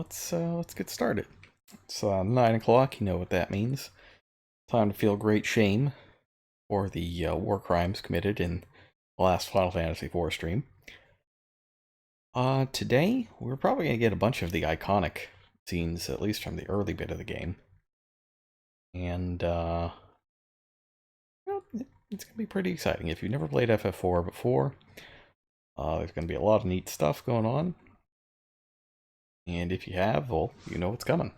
let's get started. It's 9 o'clock. You know what that means. Time to feel great shame for the war crimes committed in the last Final Fantasy IV stream. Today we're probably gonna get a bunch of the iconic scenes, at least from the early bit of the game, and well, it's gonna be pretty exciting. If you've never played FF4 before, there's gonna be a lot of neat stuff going on. And if you have, well, you know what's coming.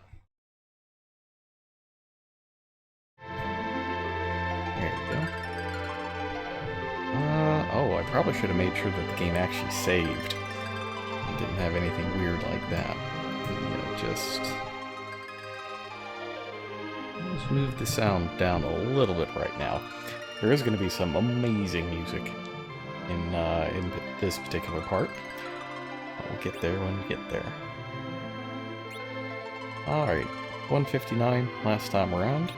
There we go. Oh, I probably should have made sure that the game actually saved. It didn't have anything weird like that. Just let's move the sound down a little bit right now. There is going to be some amazing music in this particular part. We'll get there when we get there. Alright, 159 last time around.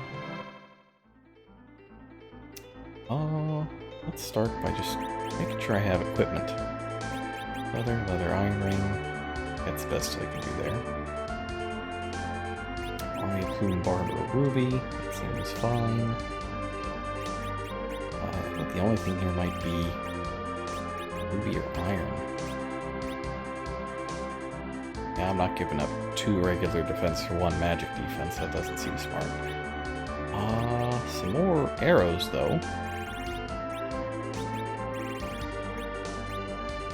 Let's start by just making sure I have equipment. Leather iron ring. That's the best I can do there. Only a plume barber ruby. That seems fine. I think the only thing here might be ruby or iron. Yeah, I'm not giving up 2 regular defense for 1 magic defense. That doesn't seem smart. Some more arrows, though.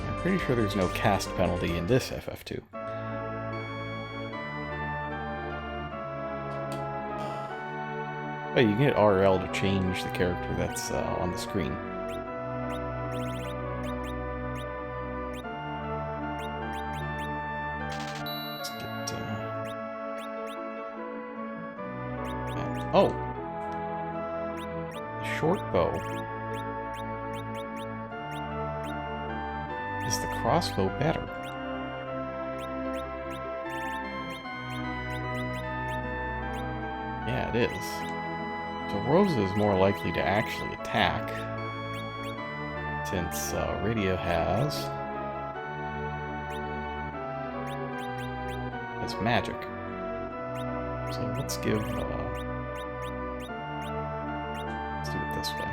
I'm pretty sure there's no cast penalty in this FF2. But you can hit RL to change the character that's on the screen. Oh! The short bow. Is the crossbow better? Yeah, it is. So Rosa is more likely to actually attack, since Radio has magic. So let's give let's do it this way.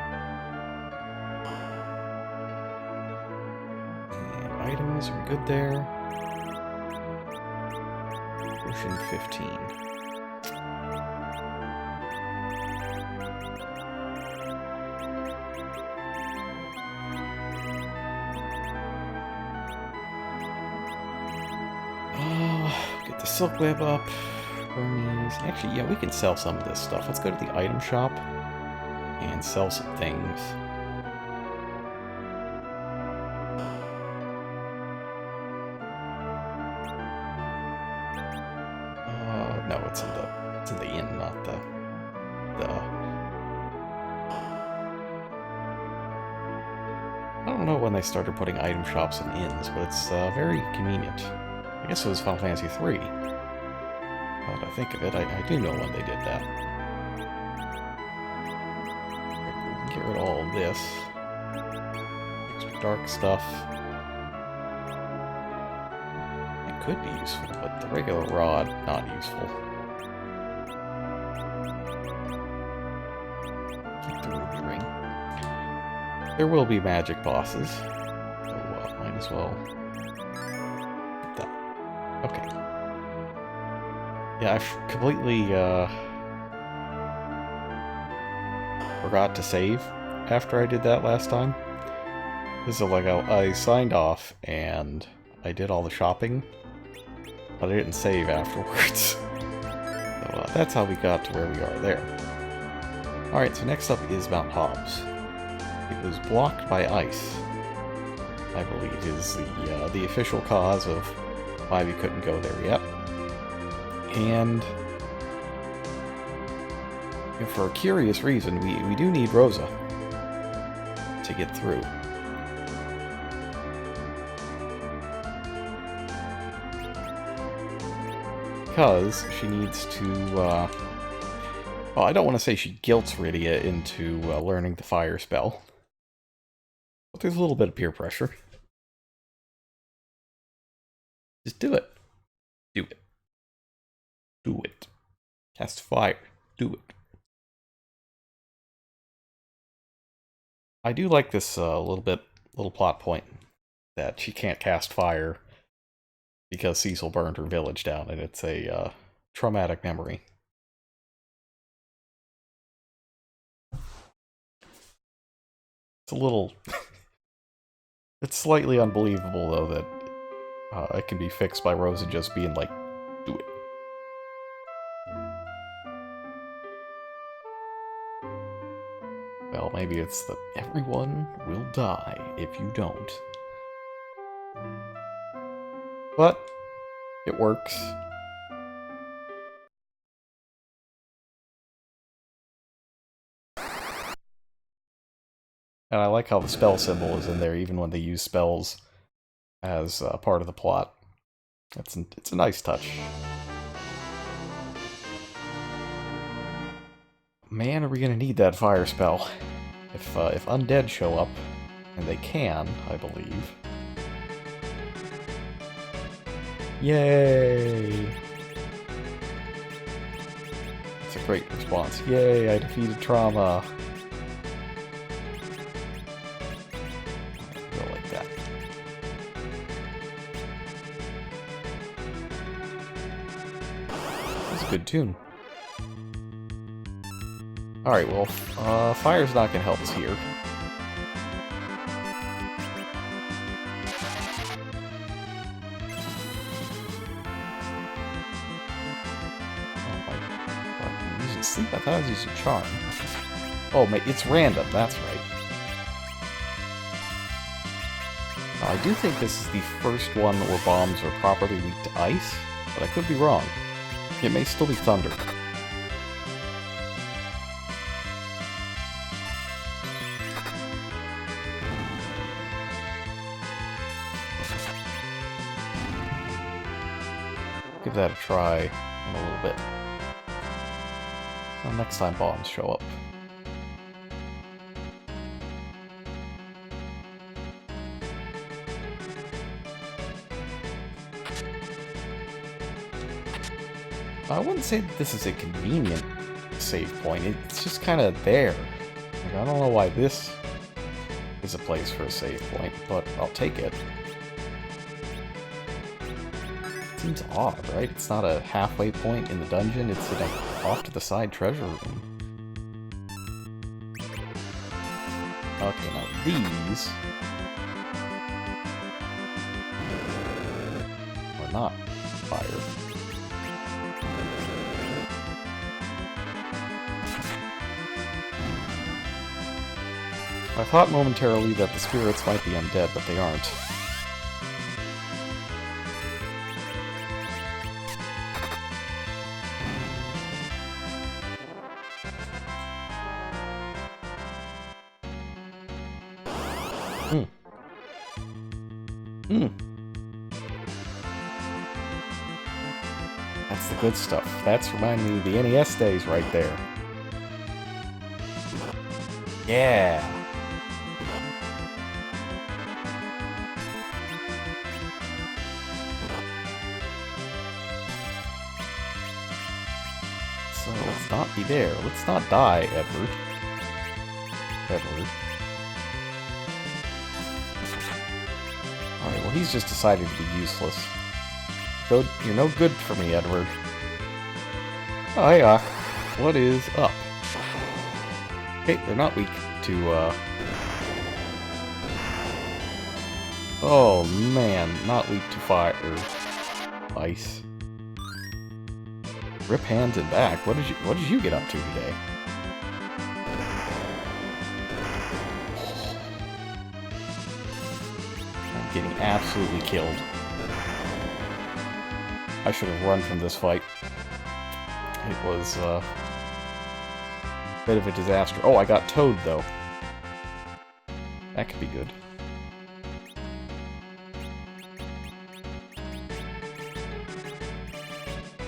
And items are good there. Potion 15. Get the silk web up. Hermes. Actually, yeah, we can sell some of this stuff. Let's go to the item shop and sell some things. No, it's in the inn, not the. I don't know when they started putting item shops in inns, but it's very convenient. I guess it was Final Fantasy III. Now that I think of it, I do know when they did that. We can get rid of all of this. Extra dark stuff. It could be useful, but the regular rod, not useful. Keep the ruby ring. There will be magic bosses, so might as well. Okay. Yeah, I completely forgot to save after I did that last time. This is like I signed off and I did all the shopping, but I didn't save afterwards. So that's how we got to where we are there. Alright, so next up is Mount Hobbs. It was blocked by ice, I believe, is the official cause of why we couldn't go there yet. And for a curious reason, we do need Rosa to get through. Because she needs to, well, I don't want to say she guilts Rydia into learning the fire spell. But there's a little bit of peer pressure. Just do it. Do it. Do it. Cast fire. Do it. I do like this little plot point that she can't cast fire because Cecil burned her village down, and it's a traumatic memory. It's a little... it's slightly unbelievable, though, that it can be fixed by Rosa just being like, do it. Well, maybe it's the everyone will die if you don't. But it works. And I like how the spell symbol is in there, even when they use spells as part of the plot. It's a nice touch. Man, are we gonna need that fire spell. If undead show up, and they can, I believe. Yay! That's a great response. Yay, I defeated trauma. Go like that. That's a good tune. Alright, well, fire's not gonna help us here. Sleep? I thought I was using charm. Oh, it's random, that's right. Now, I do think this is the first one where bombs are properly weak to ice, but I could be wrong. It may still be thunder. Give that a try in a little bit. Well, next time bombs show up. I wouldn't say that this is a convenient save point. It's just kind of there. Like, I don't know why this is a place for a save point, but I'll take it. Seems odd, right? It's not a halfway point in the dungeon, it's in a off-to-the-side treasure room. Okay, now these are not fire. I thought momentarily that the spirits might be undead, but they aren't. That's the good stuff. That's reminding me of the NES days right there. Yeah! So let's not be there. Let's not die, Edward. Edward. Alright, well he's just decided to be useless. You're no good for me, Edward. Oh, hey, what is up? Okay, they're not weak to, oh, man, not weak to fire or ice. Rip hands and back. What did you get up to today? I'm getting absolutely killed. I should have run from this fight. It was a bit of a disaster. Oh, I got towed, though. That could be good.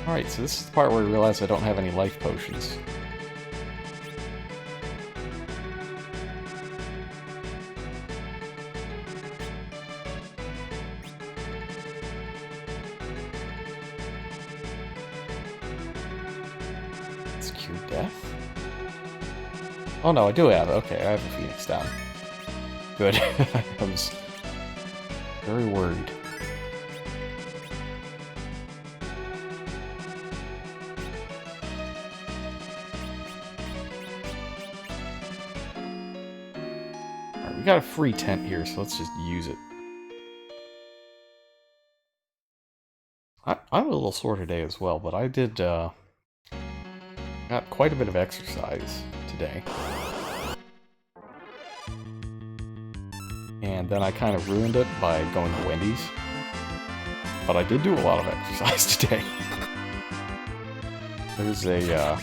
Alright, so this is the part where I realize I don't have any life potions. your death? Oh no, I do have it. Okay, I have a Phoenix down. Good. I was very worried. Alright, we got a free tent here, so let's just use it. I'm a little sore today as well, but I did, got quite a bit of exercise today. And then I kind of ruined it by going to Wendy's. But I did do a lot of exercise today. There's a,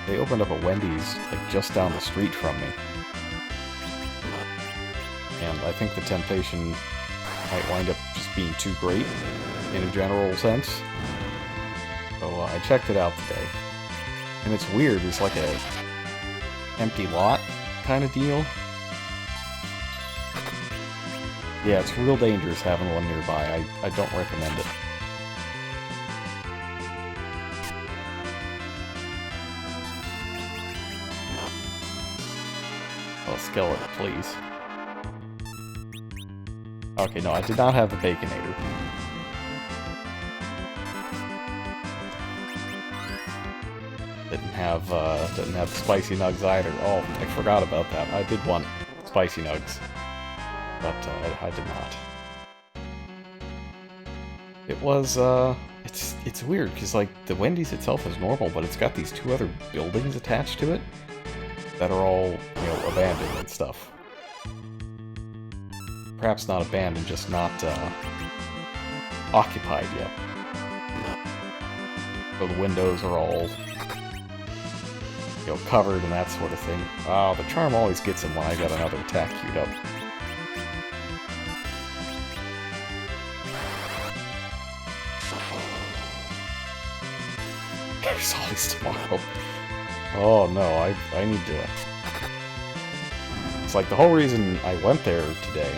they opened up a Wendy's, like, just down the street from me. And I think the temptation might wind up just being too great, in a general sense. So I checked it out today. And it's weird, it's like a empty lot kind of deal. Yeah, it's real dangerous having one nearby. I don't recommend it. Oh, skeleton, please. Okay, no, I did not have the Baconator. Didn't have the spicy nugs either. Oh, I forgot about that. I did want spicy nugs, but I did not. It was it's weird because like the Wendy's itself is normal, but it's got these two other buildings attached to it that are all, you know, abandoned and stuff. Perhaps not abandoned, just not occupied yet. So the windows are all, you know, covered and that sort of thing. Oh, the charm always gets him when I got another attack queued up. There's always tomorrow. Oh no, I need to... It's like the whole reason I went there today,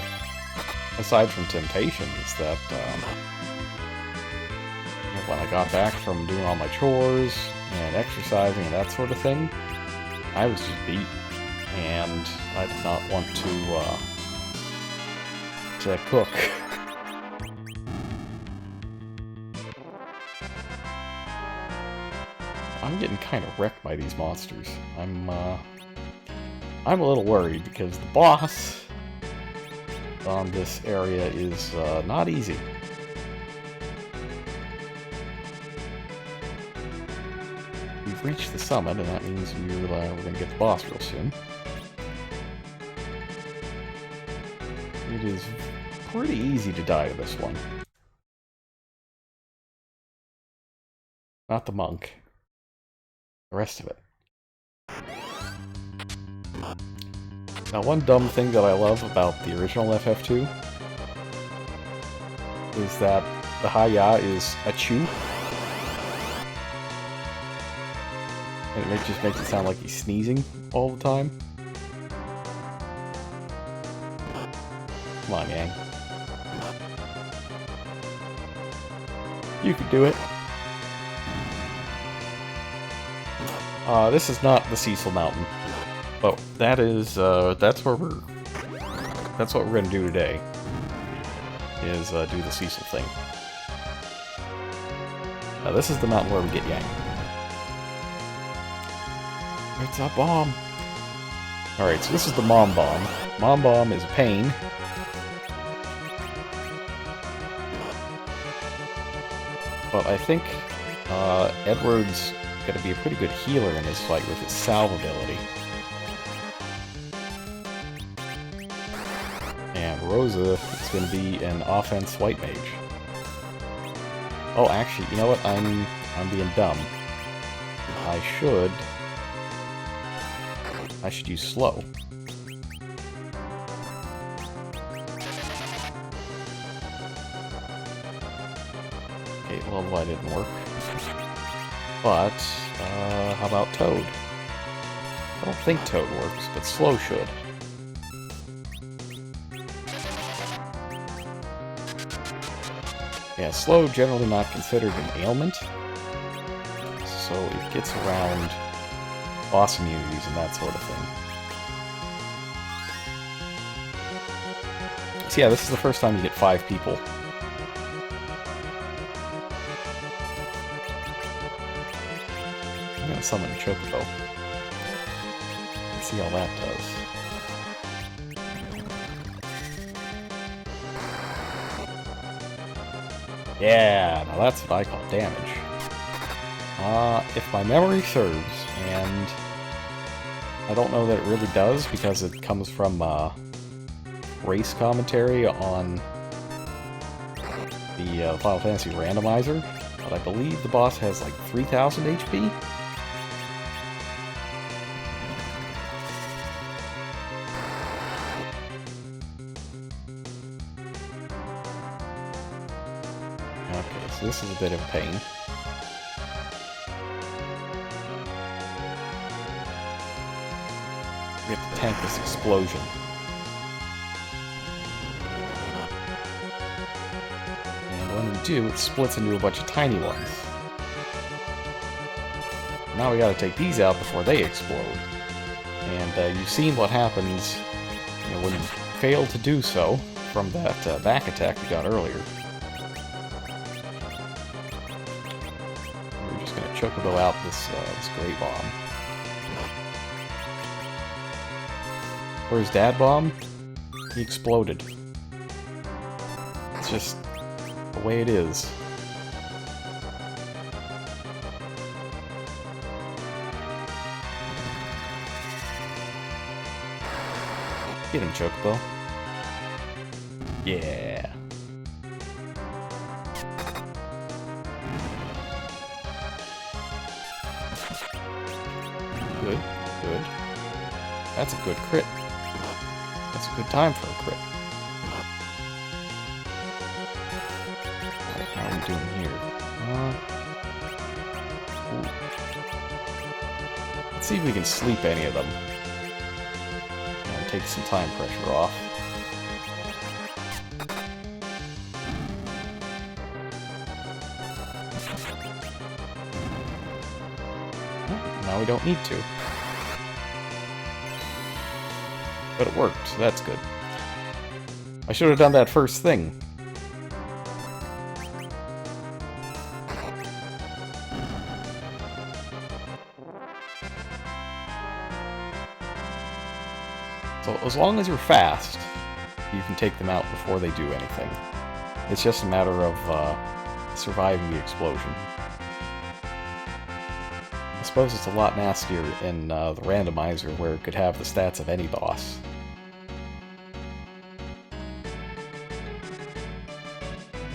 aside from temptation, is that when I got back from doing all my chores and exercising and that sort of thing, I was just beat, and I did not want to cook. I'm getting kind of wrecked by these monsters. I'm a little worried because the boss on this area is not easy. We've reached the summit, and that means we're going to get the boss real soon. It is pretty easy to die to this one. Not the monk. The rest of it. Now, one dumb thing that I love about the original FF2 is that the hi-ya is a chew. And it just makes it sound like he's sneezing all the time. Come on, gang. You can do it. This is not the Cecil Mountain. But that is, that's what we're gonna do today. Is, do the Cecil thing. Now this is the mountain where we get Yang. It's a bomb! Alright, so this is the Mom Bomb. Mom Bomb is a pain. But I think, Edward's gonna be a pretty good healer in this fight with his salve ability. And Rosa is gonna be an offense white mage. Oh, actually, you know what? I'm being dumb. I should use slow. Okay, well, that didn't work. But, how about Toad? I don't think Toad works, but slow should. Yeah, slow generally not considered an ailment, so it gets around boss immunities and that sort of thing. So yeah, this is the first time you get 5 people. I'm gonna summon a Chocobo. Let's see how that does. Yeah, now that's what I call damage. If my memory serves, and I don't know that it really does because it comes from race commentary on the Final Fantasy randomizer, but I believe the boss has like 3,000 HP? Okay, so this is a bit of a pain. We have to tank this explosion. And when we do, it splits into a bunch of tiny ones. Now we gotta take these out before they explode. And you've seen what happens when you fail to do so from that back attack we got earlier. We're just gonna Chocobo out this Great Bomb. Where's Dad Bomb? He exploded. It's just the way it is. Get him, Chocobo. Yeah. Good, good. That's a good crit. That's a good time for a crit. Alright, how are we doing here? Let's see if we can sleep any of them. And take some time pressure off. Now we don't need to. But it worked, so that's good. I should have done that first thing. So as long as you're fast, you can take them out before they do anything. It's just a matter of surviving the explosion. I suppose it's a lot nastier in the randomizer, where it could have the stats of any boss.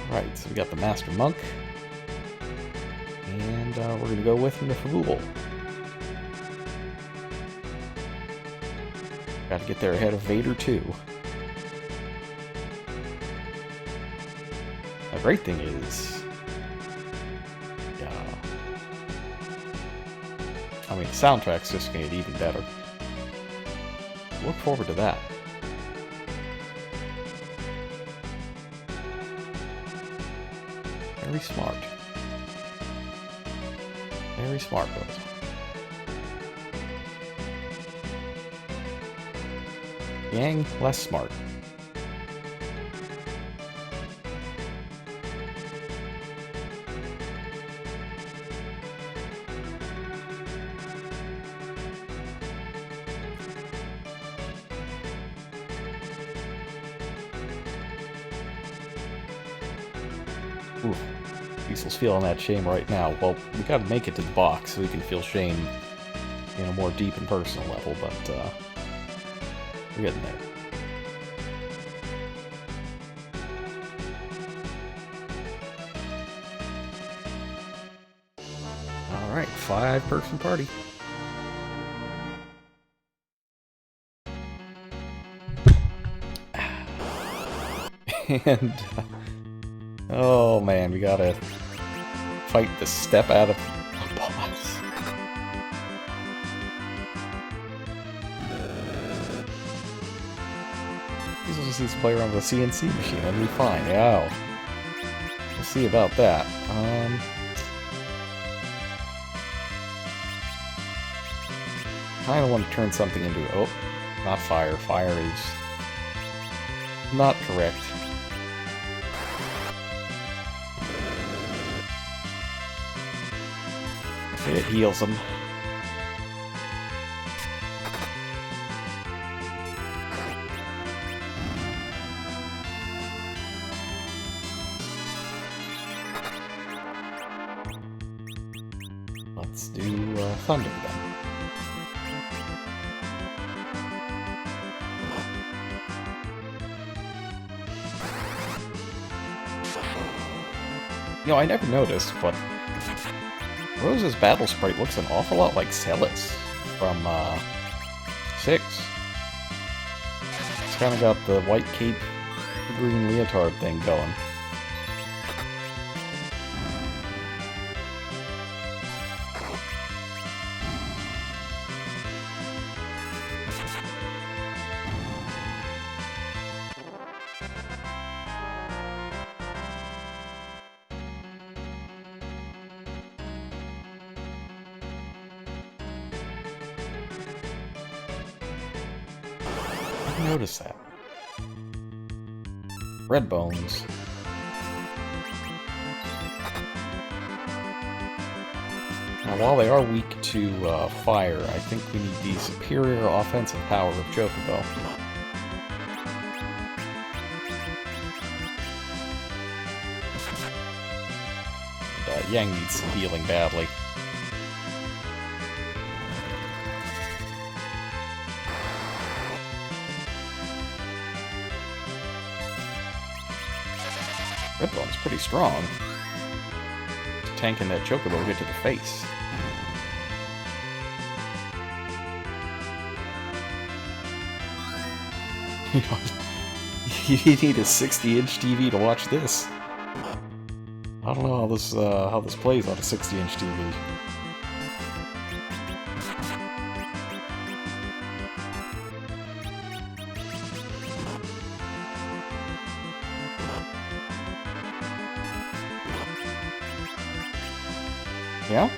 Alright, so we got the Master Monk. And we're going to go with him to Fabool. Got to get there ahead of Vader, too. The great thing is... I mean, the soundtrack's just going to get even better. Look forward to that. Very smart. Very smart, Rose. Yang, less smart. Ooh, Diesel's feeling that shame right now. Well, we gotta make it to the box so we can feel shame in a more deep and personal level, but we're getting there. Alright, 5-person party. And... oh man, we gotta fight the step out of the boss. This just needs to play around with a CNC machine, that'll be fine. Yeah, we'll see about that. kind of want to turn something into... Oh, not fire. Fire is not correct. It heals him. Let's do Thunder then. You know, I never noticed, but Rose's battle sprite looks an awful lot like Celis from 6. It's kind of got the white cape, green leotard thing going. Notice that. Red bones. Now, while they are weak to fire, I think we need the superior offensive power of Chocobo. And, Yang needs some healing badly. Redbone's pretty strong. Tanking that Chocobo hit to the face. You need a 60-inch TV to watch this. I don't know how this plays on a 60-inch TV. Yeah?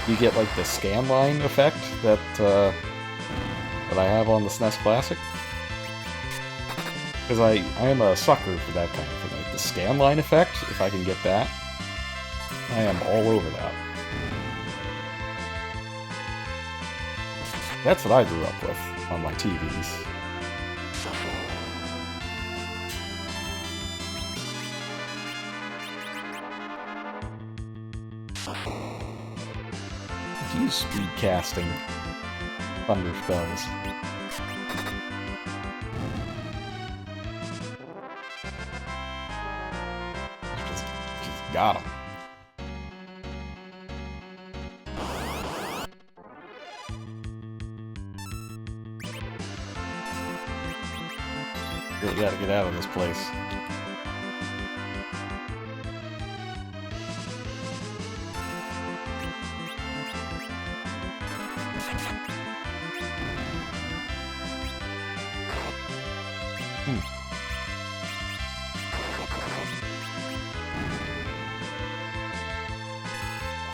You get like the scan line effect that I have on the SNES Classic. Because I am a sucker for that kind of thing. Like the scan line effect, if I can get that, I am all over that. That's what I grew up with on my TVs. Use speed casting thunder spells. Just got him. Really gotta get out of this place.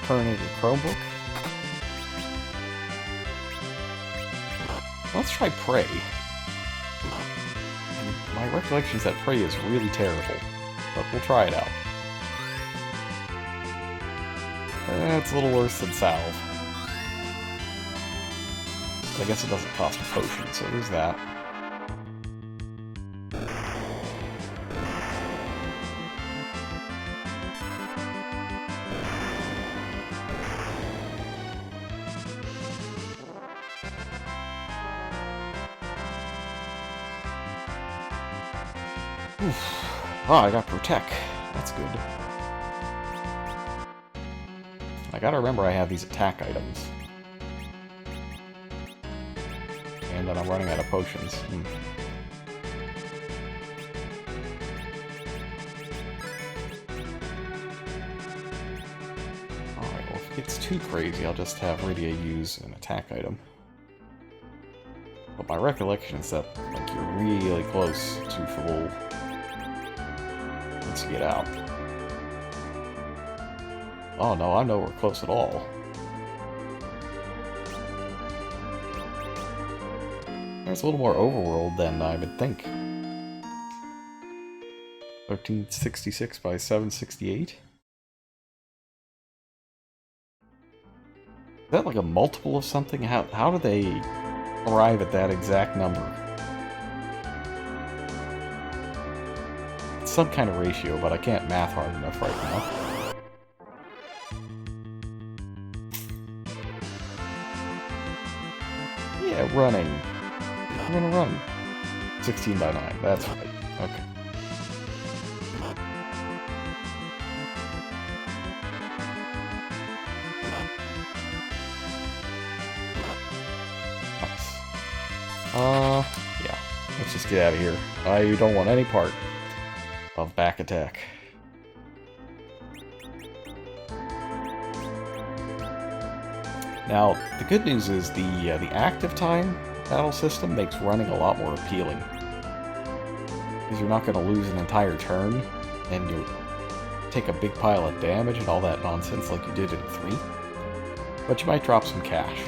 Turn into the Chromebook. Let's try Prey. My recollection is that Prey is really terrible, but we'll try it out. It's a little worse than Salve. But I guess it doesn't cost a potion, so there's that. Oh, I got Protect. That's good. I gotta remember I have these attack items. And that I'm running out of potions. Alright, well if it gets too crazy, I'll just have Rydia use an attack item. But my recollection is that like you're really close to full once you get out. Oh no, I'm nowhere close at all. There's a little more overworld than I would think. 1366 by 768? Is that like a multiple of something? How do they arrive at that exact number? It's some kind of ratio, but I can't math hard enough right now. Yeah, running. I'm gonna run. 16 by 9, that's right. Okay. Yeah. Let's just get out of here. I don't want any part of back attack. Now, the good news is the active time battle system makes running a lot more appealing. Because you're not going to lose an entire turn, and you take a big pile of damage and all that nonsense like you did in 3. But you might drop some cash.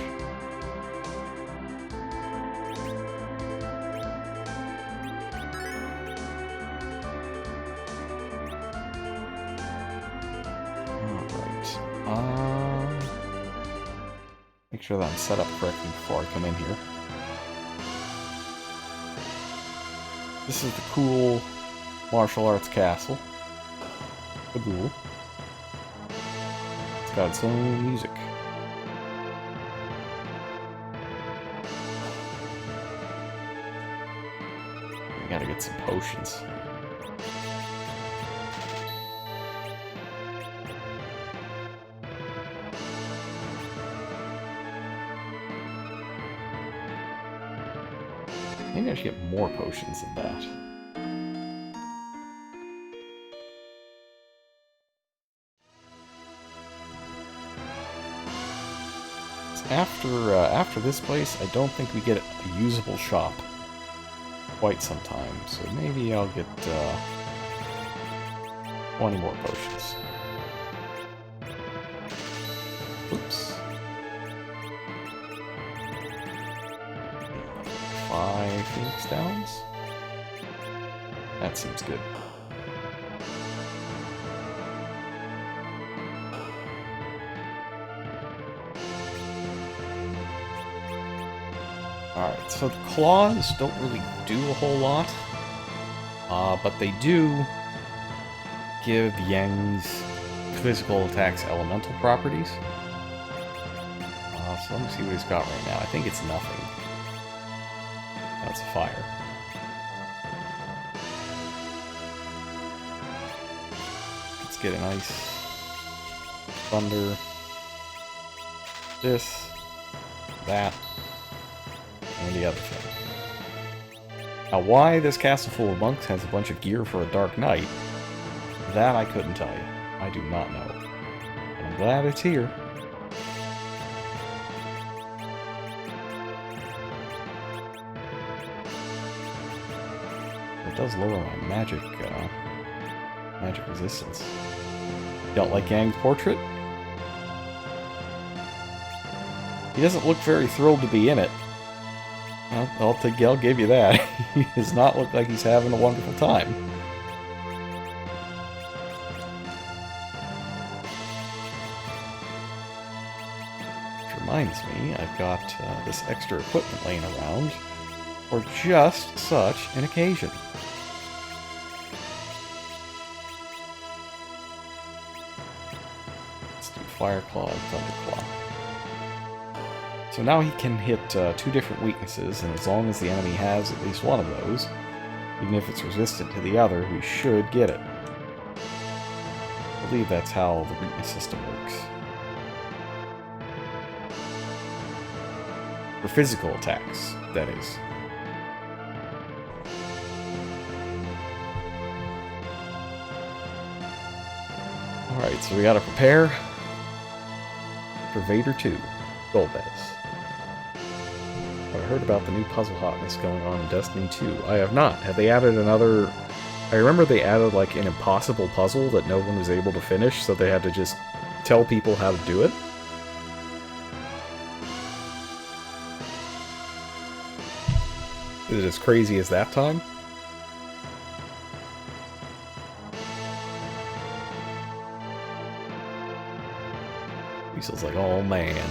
Make sure that I'm set up correctly before I come in here. This is the cool martial arts castle. Kabul. It's got its own music. We gotta get some potions. Maybe I should get more potions than that. After this place, I don't think we get a usable shop quite some time, so maybe I'll get 20 more potions. Oops. 5 Phoenix Downs? That seems good. Alright, so the claws don't really do a whole lot, but they do give Yang's physical attacks elemental properties. So let me see what he's got right now. I think it's nothing. That's a fire. Let's get an ice, thunder, this, that, and the other thing. Now, why this castle full of monks has a bunch of gear for a dark night, that I couldn't tell you. I do not know. But I'm glad it's here. It does lower my magic resistance. Don't like Yang's portrait? He doesn't look very thrilled to be in it. Well, I'll give you that. He does not look like he's having a wonderful time. Which reminds me, I've got this extra equipment laying around for just such an occasion. Let's do Fire Claw and Thunder Claw. So now he can hit 2 different weaknesses, and as long as the enemy has at least one of those, even if it's resistant to the other, we should get it. I believe that's how the weakness system works. For physical attacks, that is. Alright, so we gotta prepare for Vader 2, Golbez. I heard about the new puzzle hotness going on in Destiny 2. I have not. Have they added another... I remember they added like an impossible puzzle that no one was able to finish, so they had to just tell people how to do it. Is it as crazy as that time? Cecil's like, oh man.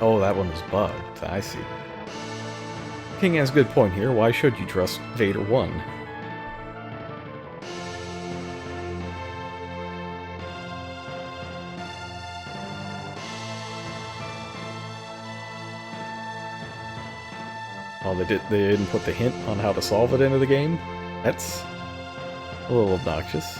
Oh, that one was bugged. I see. King has a good point here. Why should you trust Vader 1? Oh, they didn't put the hint on how to solve it into the game? That's a little obnoxious.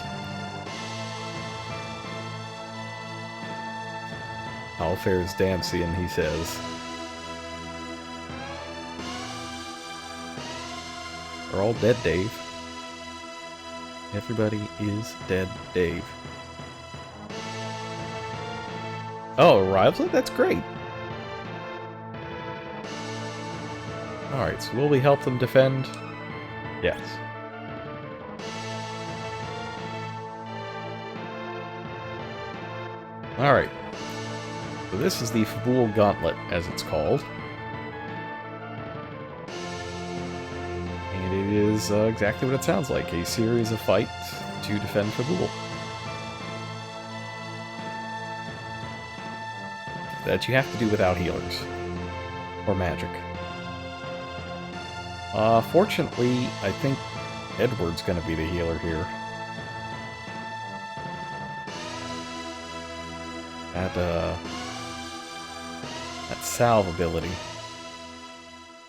All fair is Damsian, he says. We're all dead, Dave. Everybody is dead, Dave. Oh, arrives? That's great. Alright, so will we help them defend? Yes. Alright. So this is the Fabul Gauntlet, as it's called. And it is exactly what it sounds like, a series of fights to defend Fabul. That you have to do without healers. Or magic. Fortunately, I think Edward's gonna be the healer here. That salve ability.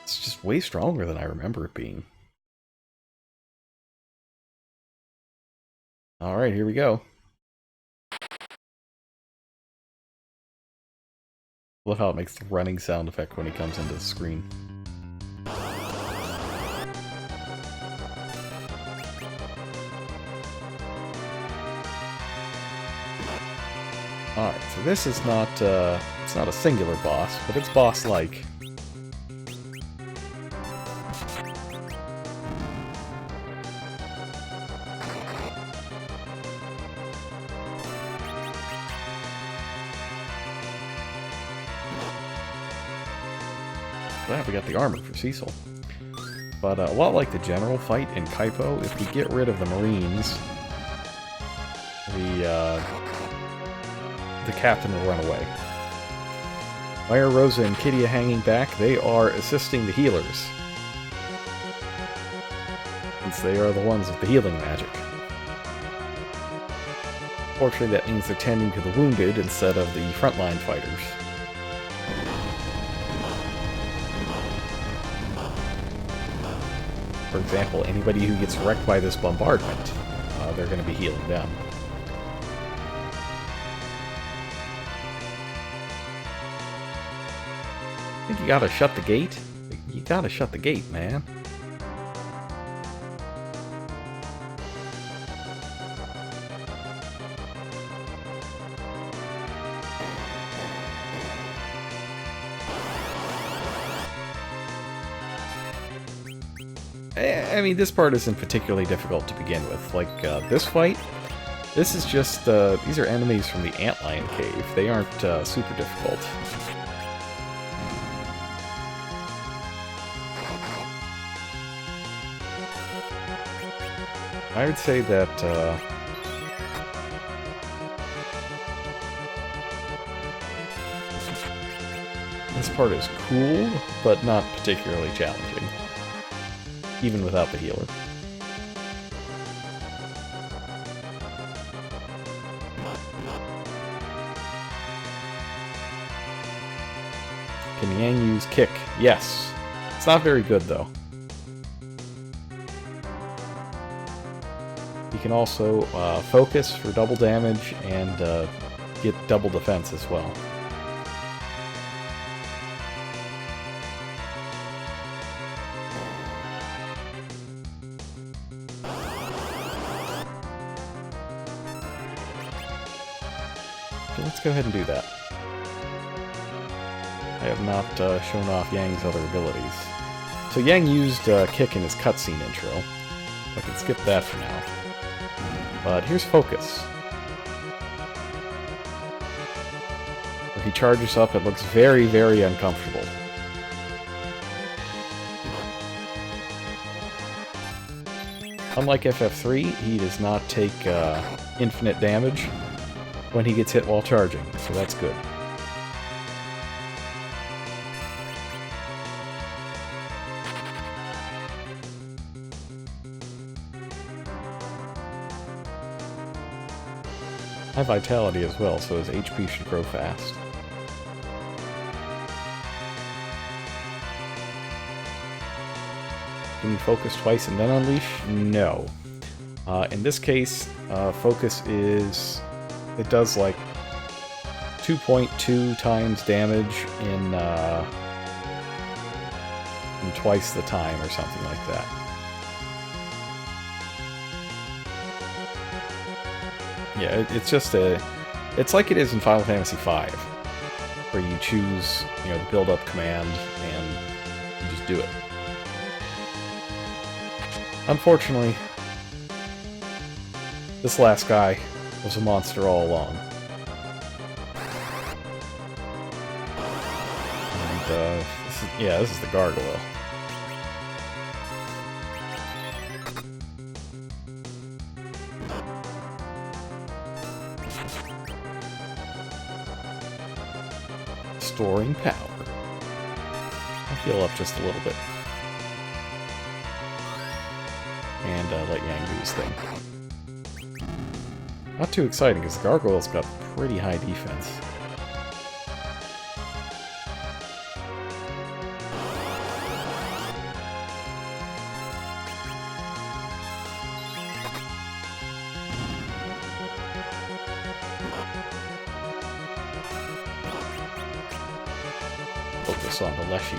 It's just way stronger than I remember it being. Alright, here we go. Love how it makes the running sound effect when he comes into the screen. Alright, so this is not, it's not a singular boss, but it's boss-like. Glad we got the armor for Cecil. But a lot like the general fight in Kaipo, if we get rid of the Marines, the captain will run away. Maya, Rosa, and Kitty are hanging back. They are assisting the healers, since they are the ones with the healing magic. Fortunately, that means they're tending to the wounded instead of the frontline fighters. For example, anybody who gets wrecked by this bombardment, they're going to be healing them. I think you gotta shut the gate? You gotta shut the gate, man. I mean, this part isn't particularly difficult to begin with. Like, this fight, this is just, these are enemies from the Antlion Cave. They aren't super difficult. I would say that, this part is cool, but not particularly challenging. Even without the healer. Can Yang use kick? Yes. It's not very good, though. You can also focus for double damage and get double defense as well. So let's go ahead and do that. I have not shown off Yang's other abilities. So Yang used kick in his cutscene intro. I can skip that for now. But here's focus. When he charges up, it looks very, very uncomfortable. Unlike FF3, he does not take infinite damage when he gets hit while charging, so that's good. High vitality as well, so his HP should grow fast. Can you focus twice and then unleash? No. In this case, focus is... it does like 2.2 times damage in twice the time or something like that. Yeah, it's just a... it's like it is in Final Fantasy V, where you choose, you know, the build-up command and you just do it. Unfortunately, this last guy was a monster all along. And, this is the gargoyle. Storing power. I'll heal up just a little bit. And let Yang do his thing. Not too exciting, because the gargoyle's got pretty high defense. Focus on the Leshy.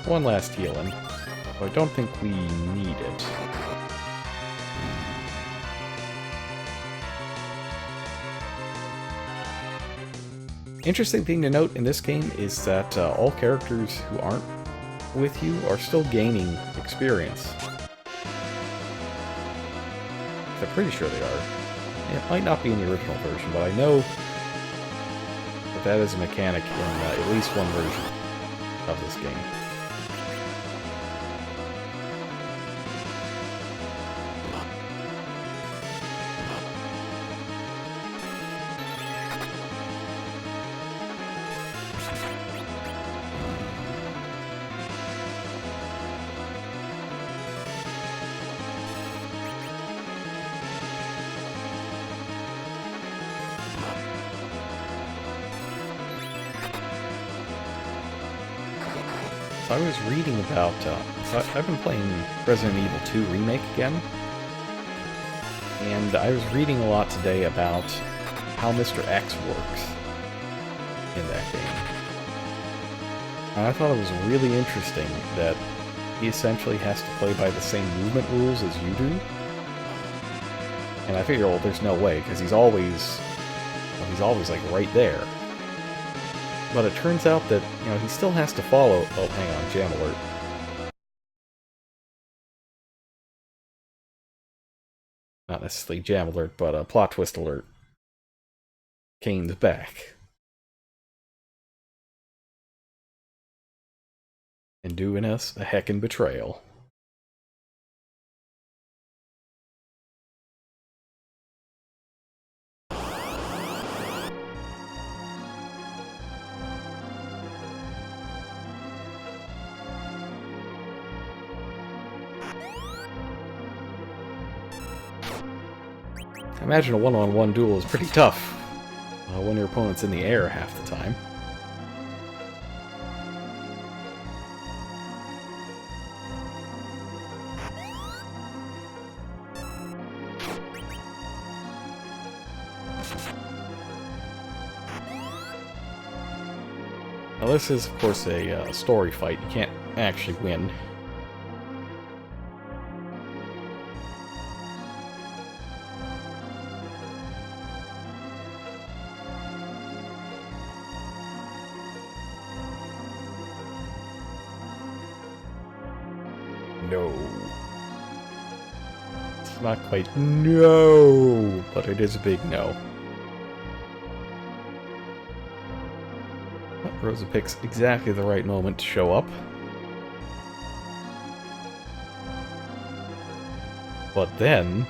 One last healing, but I don't think we need it. Interesting thing to note in this game is that all characters who aren't with you are still gaining experience. I'm pretty sure they are. It might not be in the original version, but I know that that is a mechanic in at least one version of this game. I was reading about, I've been playing Resident Evil 2 Remake again, and I was reading a lot today about how Mr. X works in that game. And I thought it was really interesting that he essentially has to play by the same movement rules as you do. And I figure, well, there's no way, because he's always like right there. But it turns out that, you know, he still has to follow... oh, hang on, jam alert. Not necessarily jam alert, but plot twist alert. Kane's back. And doing us a heckin' betrayal. I imagine a one-on-one duel is pretty tough when your opponent's in the air half the time. Now this is, of course, a story fight. You can't actually win. no. It's not quite no, but it is a big no. Rosa picks exactly the right moment to show up. But then...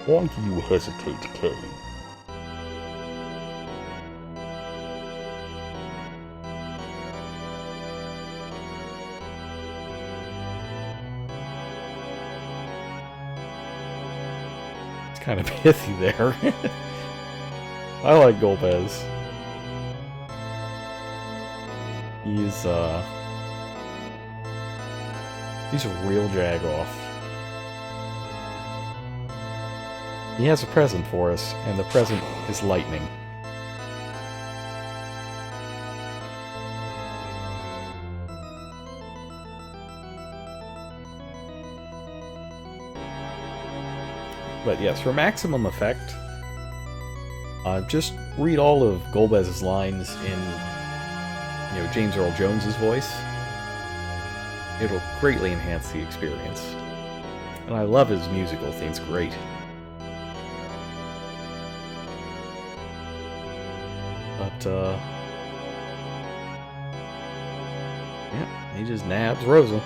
why do you hesitate, Kay? It's kind of pithy there. I like Golbez. He's a real jagoff. He has a present for us, and the present is lightning. But yes, for maximum effect, just read all of Golbez's lines in, James Earl Jones's voice. It'll greatly enhance the experience. And I love his musical theme, it's great. But, yeah, he just nabs Rosa.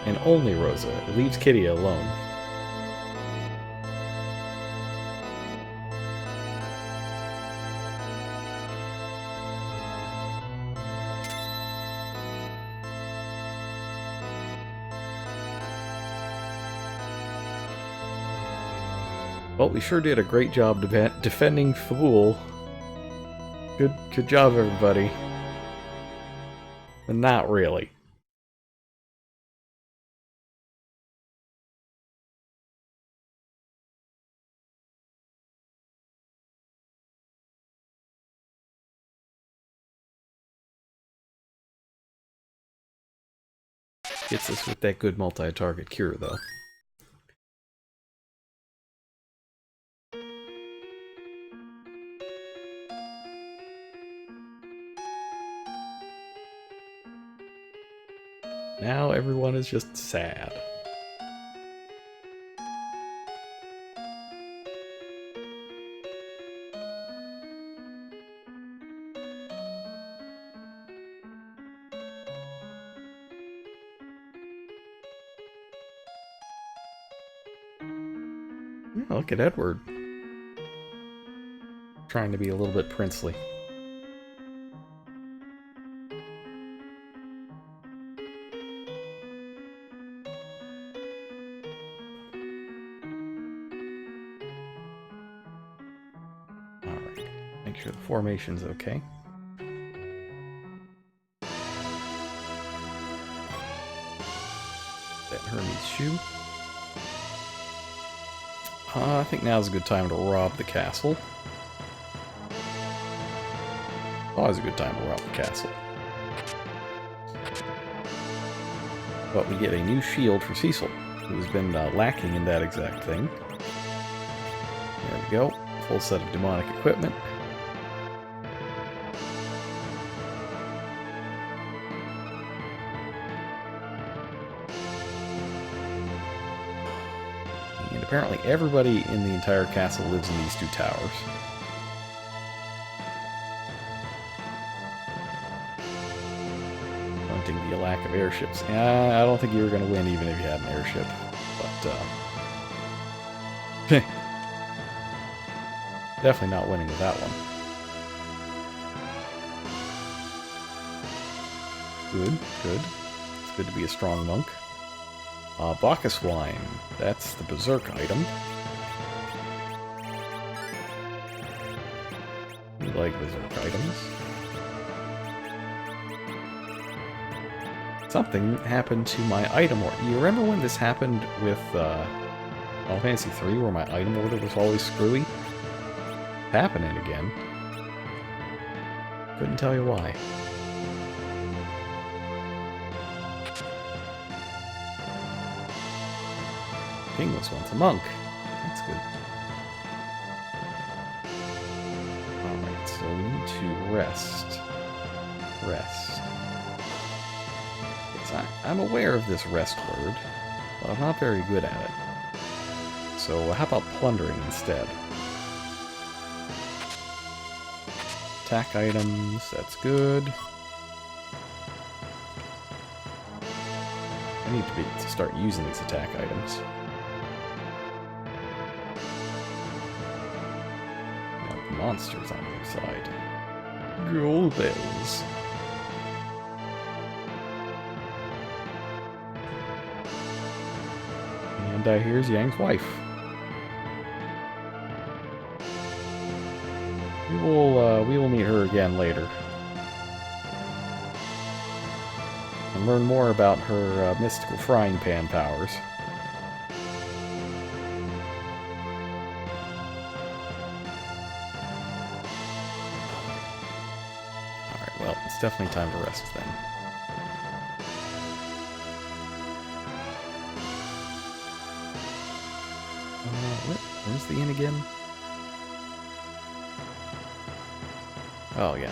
And only Rosa. It leaves Kitty alone. Well, we sure did a great job defending Fool. Good job, everybody. But not really. Gets us with that good multi-target cure, though. Now everyone is just sad. Oh, look at Edward. Trying to be a little bit princely. Alright, make sure the formation's okay. That Hermes shoe. I think now's a good time to rob the castle. Always a good time to rob the castle. But we get a new shield for Cecil, who's been lacking in that exact thing. There we go. Full set of demonic equipment. And apparently everybody in the entire castle lives in these two towers. The lack of airships. I don't think you were going to win even if you had an airship. But, definitely not winning with that one. Good, good. It's good to be a strong monk. Bacchus wine. That's the berserk item. We like berserk items. Something happened to my item order. You remember when this happened with Final Fantasy III, where my item order was always screwy? It's happening again. Couldn't tell you why. King was once a monk. That's good. Alright, so we need to rest. Rest. So I'm aware of this rest word, but I'm not very good at it. So how about plundering instead? Attack items, that's good. I need to start using these attack items. Now, monsters on the other side. Gold bells. And here's Yang's wife. We will meet her again later. And learn more about her mystical frying pan powers. Alright, well, it's definitely time to rest then. Where's the inn again? Oh, yeah.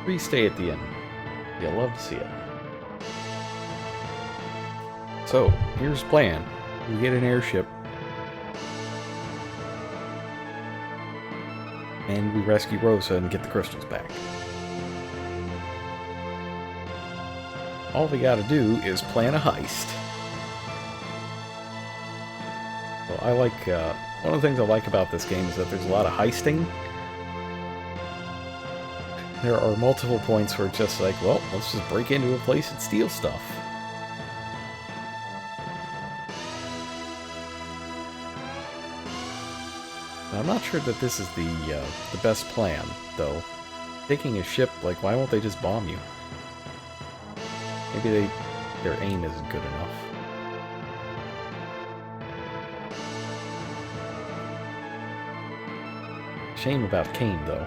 Please stay at the inn. You'll love to see it. So, here's the plan. We get an airship. And we rescue Rosa and get the crystals back. All we gotta do is plan a heist. So I like, one of the things I like about this game is that there's a lot of heisting. There are multiple points where it's just like, well, let's just break into a place and steal stuff. Now, I'm not sure that this is the best plan, though. Taking a ship, like, why won't they just bomb you? Maybe their aim isn't good enough. Shame about Kane, though.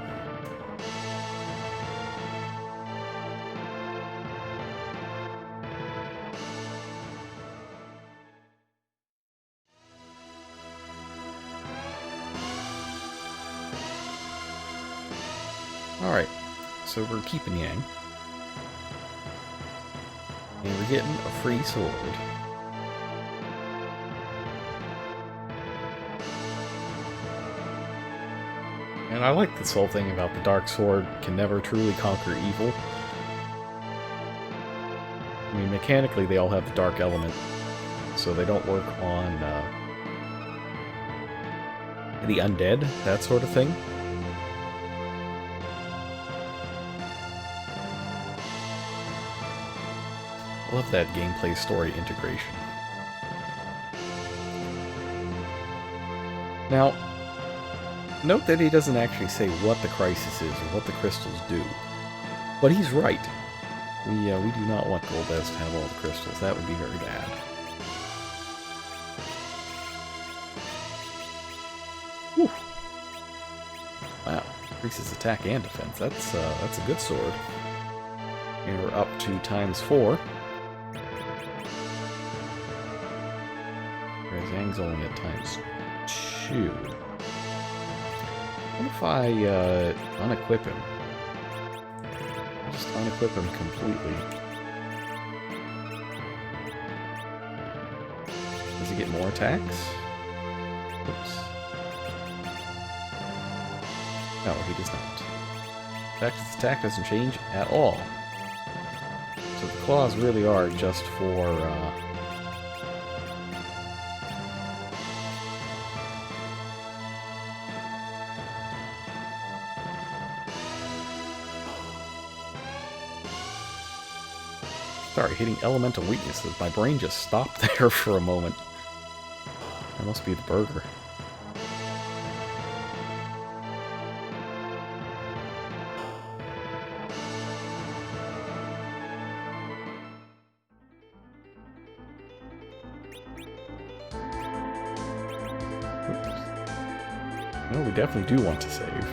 Alright, so we're keeping Yang. And we're getting a free sword. And I like this whole thing about the dark sword can never truly conquer evil. I mean, mechanically they all have the dark element, so they don't work on the undead, that sort of thing. I love that gameplay story integration. Now, note that he doesn't actually say what the crisis is or what the crystals do. But he's right. We do not want Golbez to have all the crystals. That would be very bad. Whew. Wow. Increases attack and defense. That's a good sword. And we're up to ×4. Whereas Yang's only at ×2. What if I unequip him? Just unequip him completely. Does he get more attacks? Oops. No, he does not. In fact, his attack doesn't change at all. So the claws really are just for sorry, hitting elemental weaknesses. My brain just stopped there for a moment. That must be the burger. Oops. No, we definitely do want to save.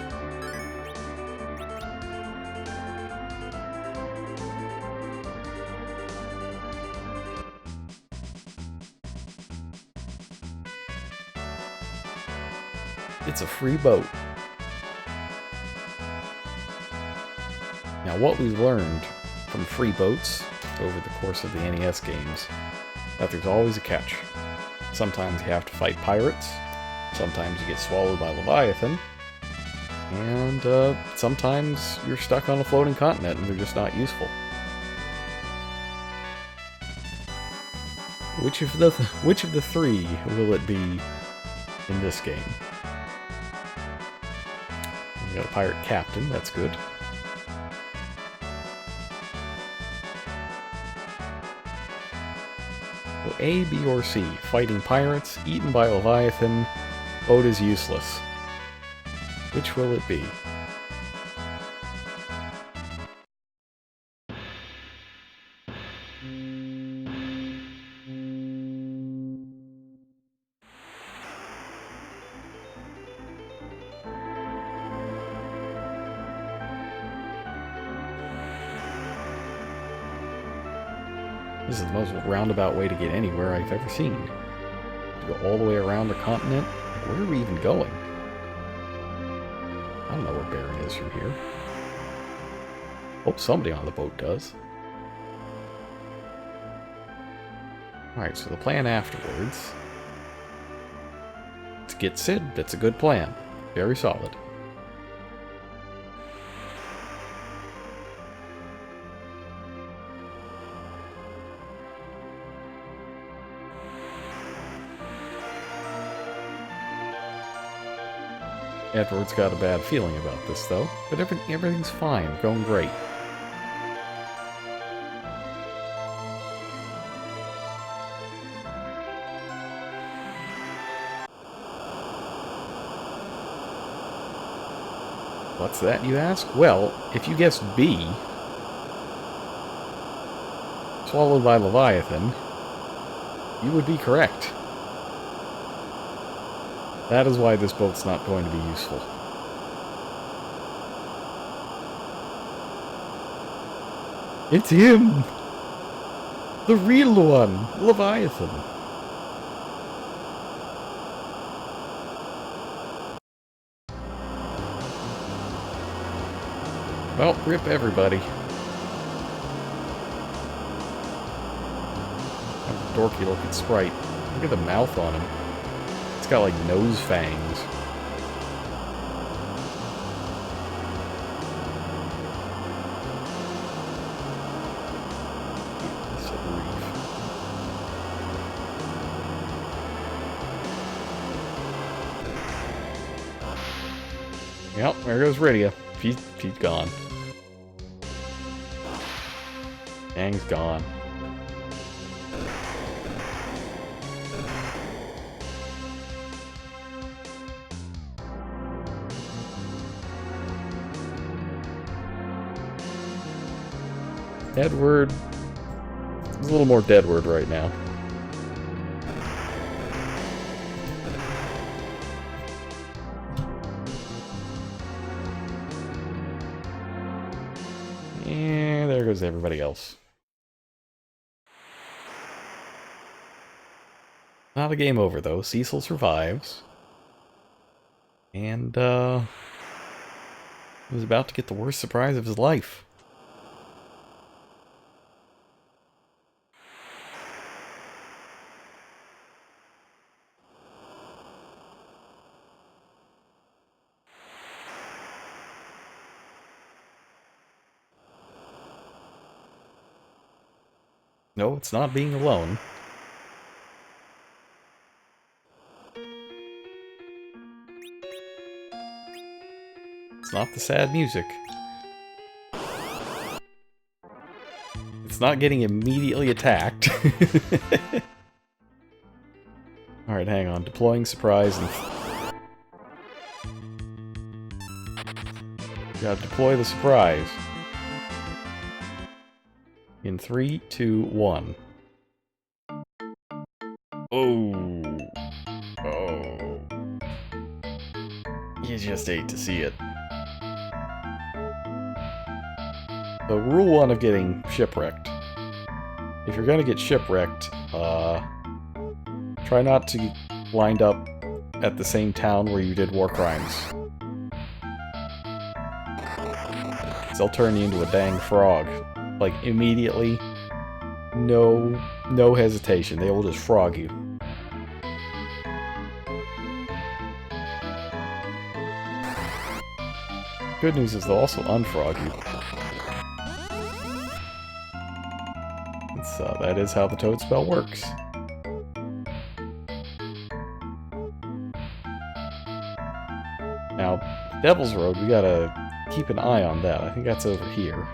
It's a free boat. Now, what we've learned from free boats over the course of the NES games, that there's always a catch. Sometimes you have to fight pirates, sometimes you get swallowed by Leviathan, and sometimes you're stuck on a floating continent and they're just not useful. Which of the three will it be in this game? We got a pirate captain, that's good. So A, B, or C? Fighting pirates, eaten by Leviathan, boat is useless. Which will it be? This is the most roundabout way to get anywhere I've ever seen. To go all the way around the continent? Where are we even going? I don't know where Baron is from here. Hope somebody on the boat does. Alright, so the plan afterwards... to get Sid. That's a good plan. Very solid. Edward's got a bad feeling about this, though. But everything's fine. Going great. What's that, you ask? Well, if you guessed B, swallowed by Leviathan, you would be correct. That is why this boat's not going to be useful. It's him! The real one! Leviathan! Well, rip everybody. Dorky looking sprite. Look at the mouth on him. It's got like nose fangs. It's a reef. Yep, there goes Rydia. She's gone. Aang's gone. Edward is a little more Deadward right now. And there goes everybody else. Not a game over, though. Cecil survives. And, he was about to get the worst surprise of his life. No, it's not being alone. It's not the sad music. It's not getting immediately attacked. Alright, hang on. Deploying surprise and... gotta deploy the surprise. In 3, 2, 1. Oh. Oh. You just hate to see it. So, rule 1 of getting shipwrecked. If you're gonna get shipwrecked, try not to get lined up at the same town where you did war crimes. They'll turn you into a dang frog. Like, immediately. No hesitation. They will just frog you. Good news is they'll also unfrog you. So that is how the toad spell works. Now, Devil's Road, we gotta keep an eye on that. I think that's over here.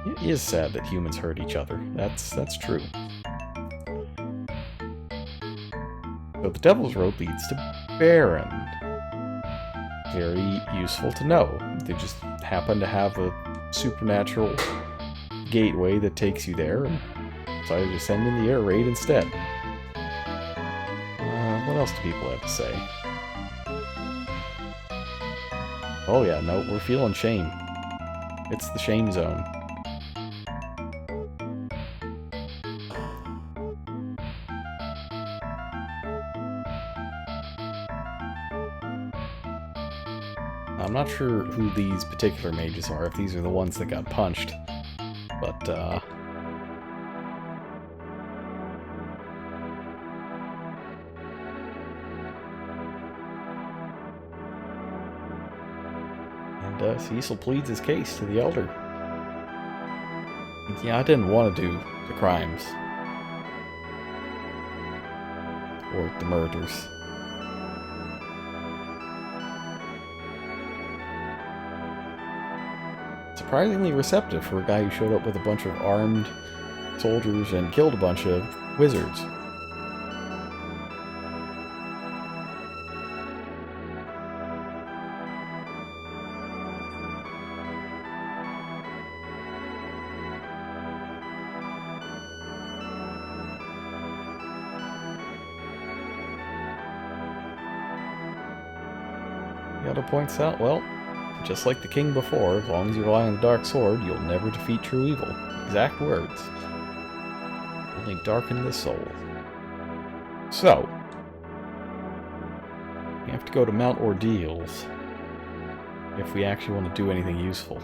It is sad that humans hurt each other. That's true. So the Devil's Road leads to Baron. Very useful to know. They just happen to have a supernatural gateway that takes you there, and decided to send in the air raid instead. What else do people have to say? Oh yeah, no, we're feeling shame. It's the shame zone. I'm not sure who these particular mages are, if these are the ones that got punched, but, and Cecil pleads his case to the Elder. Yeah, I didn't want to do the crimes. Or the murders. Surprisingly receptive for a guy who showed up with a bunch of armed soldiers and killed a bunch of wizards. The Elder points out, well, just like the king before, as long as you rely on the dark sword, you'll never defeat true evil. Exact words. Only darken the soul. So, we have to go to Mount Ordeals if we actually want to do anything useful.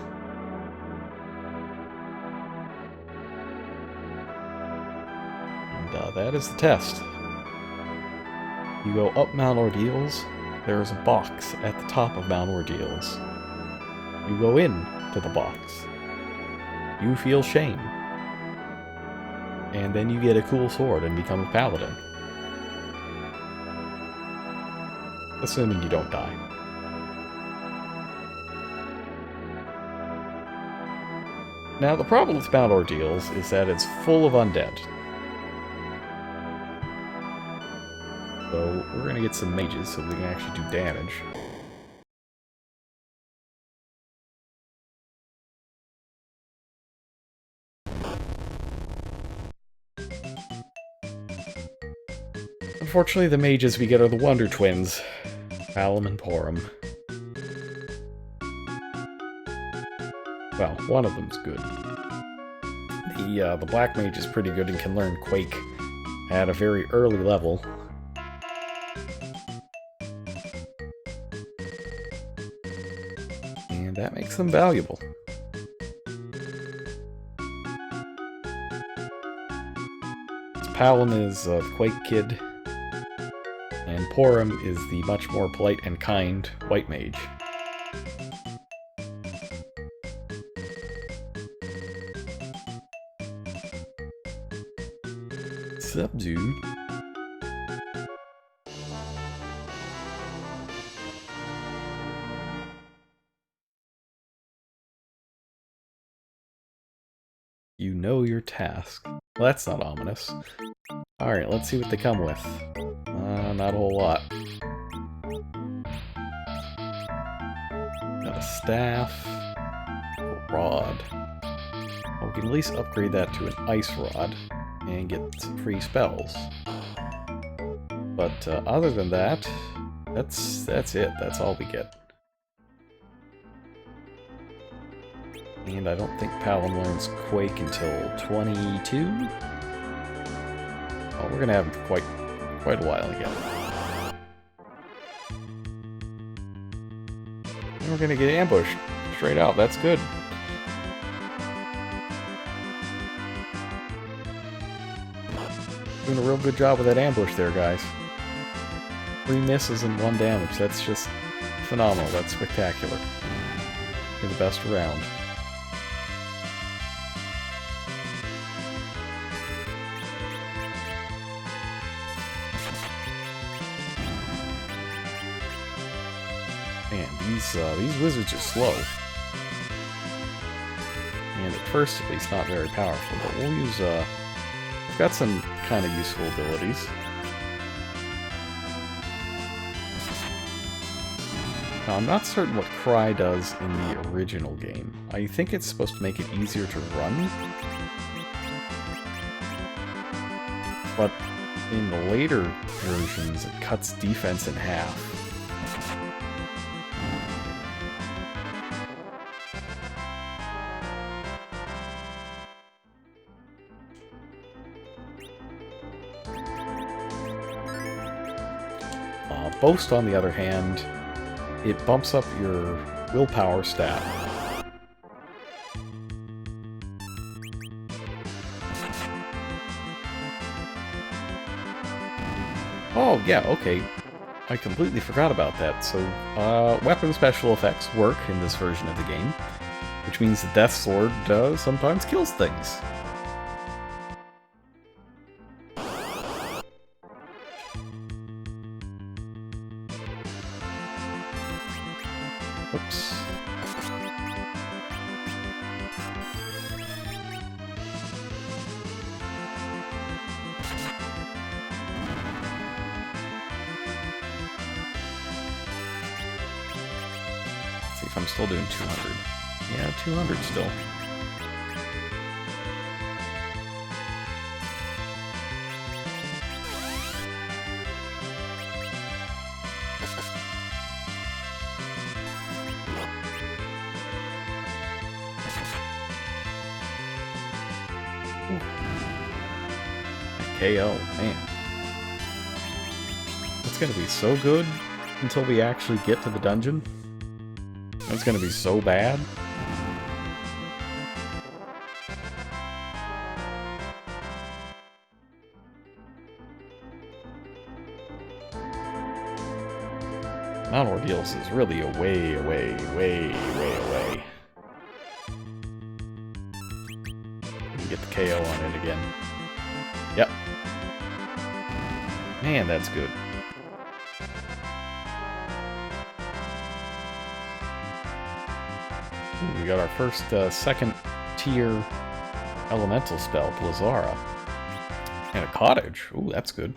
And that is the test. You go up Mount Ordeals, there is a box at the top of Mount Ordeals. You go in to the box. You feel shame. And then you get a cool sword and become a paladin. Assuming you don't die. Now, the problem with Mount Ordeals is that it's full of undead. So, we're going to get some mages so they can actually do damage. Unfortunately, the mages we get are the Wonder Twins, Palom and Porum. Well, one of them's good. The Black Mage is pretty good and can learn Quake at a very early level. And that makes them valuable. Palom is the Quake Kid, and Porum is the much more polite and kind White Mage. What's up, dude? You know your task. Well, that's not ominous. Alright, let's see what they come with. Not a whole lot. Got a staff. A rod. Well, we can at least upgrade that to an ice rod and get some free spells. But other than that, that's it. That's all we get. And I don't think Palom learns Quake until 22? Oh, we're gonna have him for quite a while again. we're gonna get ambushed. Straight out, that's good. Doing a real good job with that ambush there, guys. 3 misses and 1 damage. That's just phenomenal. That's spectacular. You're the best around. Man, these wizards are slow. And at first, at least, not very powerful. But we'll use, we've got some kind of useful abilities. Now, I'm not certain what Cry does in the original game. I think it's supposed to make it easier to run. But in the later versions, it cuts defense in half. Boast, on the other hand, it bumps up your willpower stat. Oh, yeah, okay. I completely forgot about that. So, weapon special effects work in this version of the game, which means the Death Sword sometimes kills things. Oops. Let's see if I'm still doing 200. Yeah, 200 still. KO, man. It's gonna be so good until we actually get to the dungeon. It's gonna be so bad. Mount Ordeals is really way away. Get the KO on it again. Yep. Man, that's good. Ooh, we got our first second tier elemental spell, Blizzara. And a cottage. Ooh, that's good.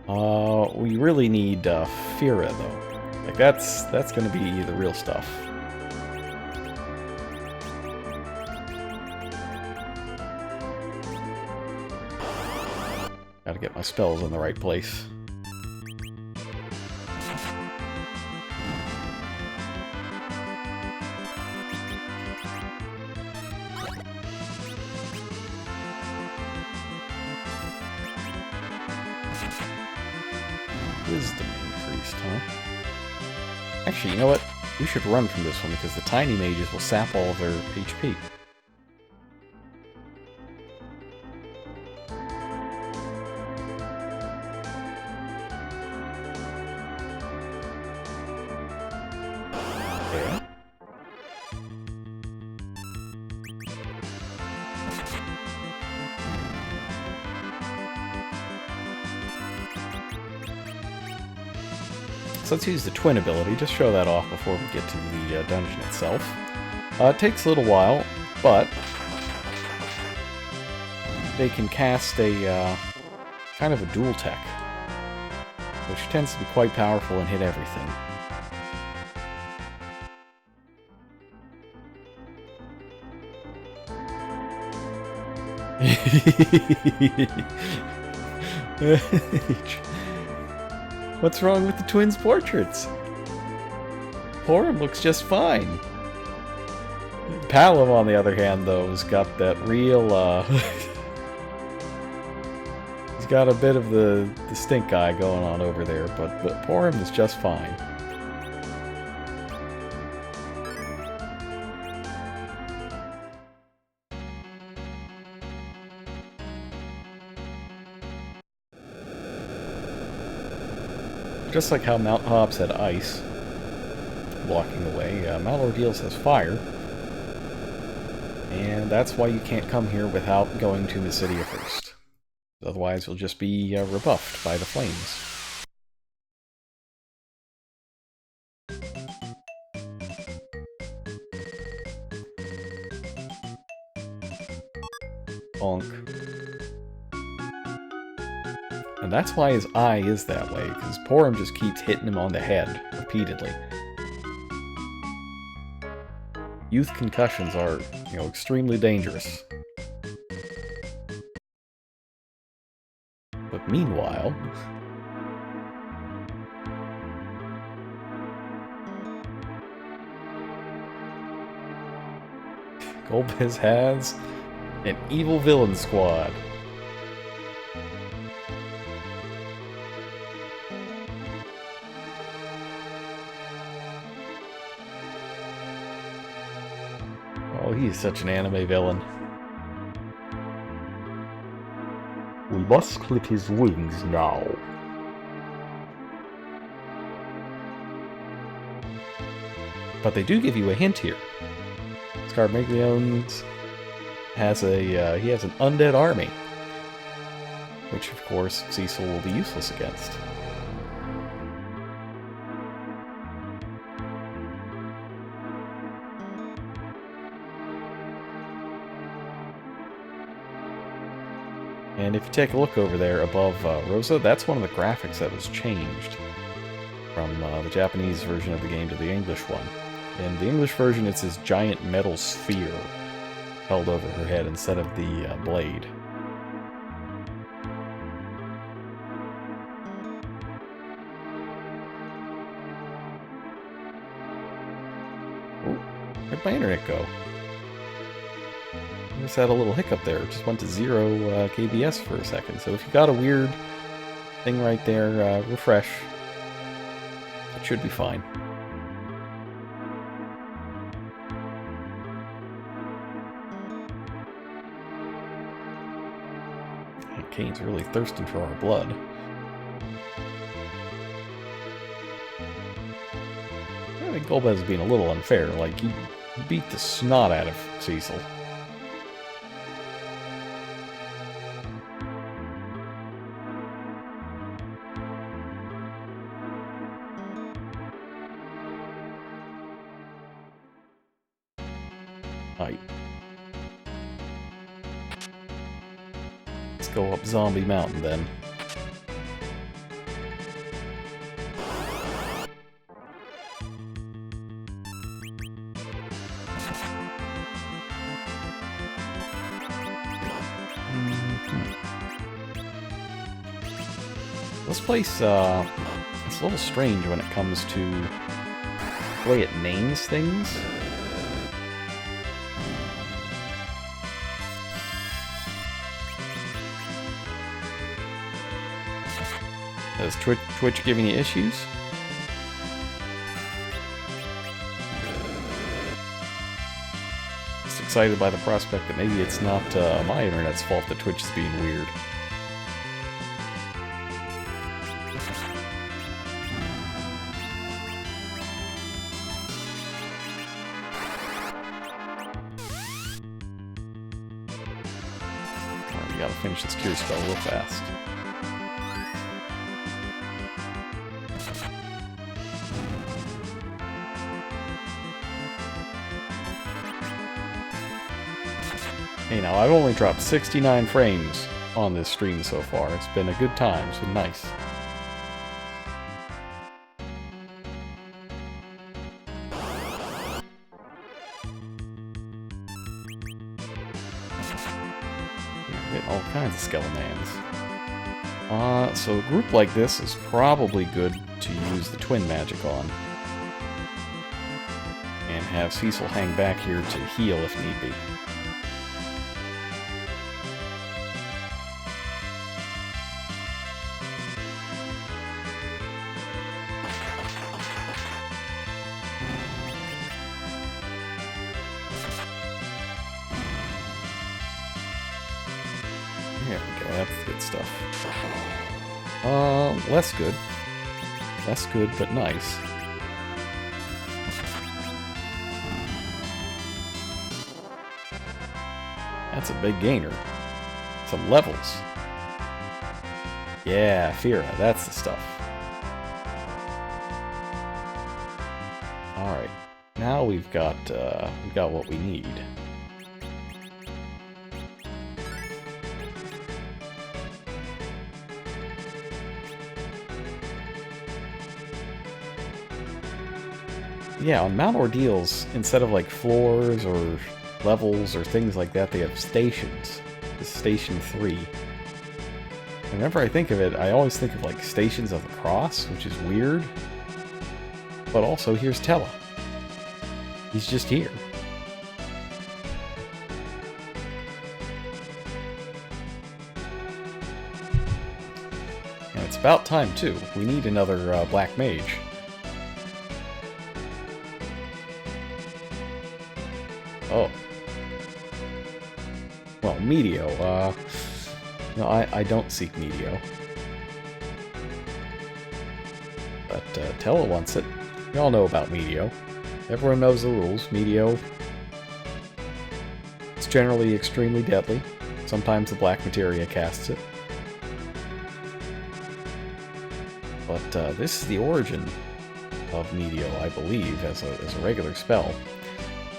We really need Fira, though. Like, that's gonna be the real stuff. Gotta get my spells in the right place. Wisdom increased, huh? Actually, you know what? We should run from this one because the tiny mages will sap all of their HP. So let's use the twin ability, just show that off before we get to the dungeon itself. It takes a little while, but they can cast a kind of a dual tech, which tends to be quite powerful and hit everything. What's wrong with the twins' portraits? Porum looks just fine. Palom, on the other hand, though, has got that real, he's got a bit of the stink eye going on over there, but Porum is just fine. just like how Mount Hobbs had ice blocking the way, Mount Ordeals has fire. And that's why you can't come here without going to Mysidia first. Otherwise, you'll just be rebuffed by the flames. Bonk. And that's why his eye is that way, because Porum just keeps hitting him on the head repeatedly. Youth concussions are, extremely dangerous. But meanwhile... Golbez has an evil villain squad. Oh, he is such an anime villain. We must clip his wings now. But they do give you a hint here. Scarmiglione's has he has an undead army, which of course Cecil will be useless against. And if you take a look over there above Rosa, that's one of the graphics that was changed from the Japanese version of the game to the English one. In the English version, it's this giant metal sphere held over her head instead of the blade. Oh, where'd my internet go? I just had a little hiccup there. It just went to 0 KBS for a second. So if you got a weird thing right there, refresh. It should be fine. Kane's really thirsting for our blood. I think Golbez is being a little unfair. Like, he beat the snot out of Cecil. Right. Let's go up Zombie Mountain then. This place, it's a little strange when it comes to the way it names things. Is Twitch giving you issues? Just excited by the prospect that maybe it's not my internet's fault that Twitch is being weird. Alright, we gotta finish this cure spell real fast. Hey, now I've only dropped 69 frames on this stream so far. It's been a good time. It's been nice. You're getting all kinds of Skelemans. So a group like this is probably good to use the twin magic on. And have Cecil hang back here to heal if need be. There we go, that's good stuff. Less good. Less good, but nice. That's a big gainer. Some levels. Yeah, Fira, that's the stuff. Alright, now we've got what we need. Yeah, on Mount Ordeals, instead of like floors or levels or things like that, they have stations. This is Station 3. Whenever I think of it, I always think of like Stations of the Cross, which is weird. But also, here's Tella. He's just here. And it's about time, too. We need another Black Mage. Oh. Well, Medio, no, I don't seek Medio. But, Tella wants it. We all know about Medio. Everyone knows the rules. Medio, it's generally extremely deadly. Sometimes the Black Materia casts it. But, this is the origin of Medio, I believe, as a regular spell.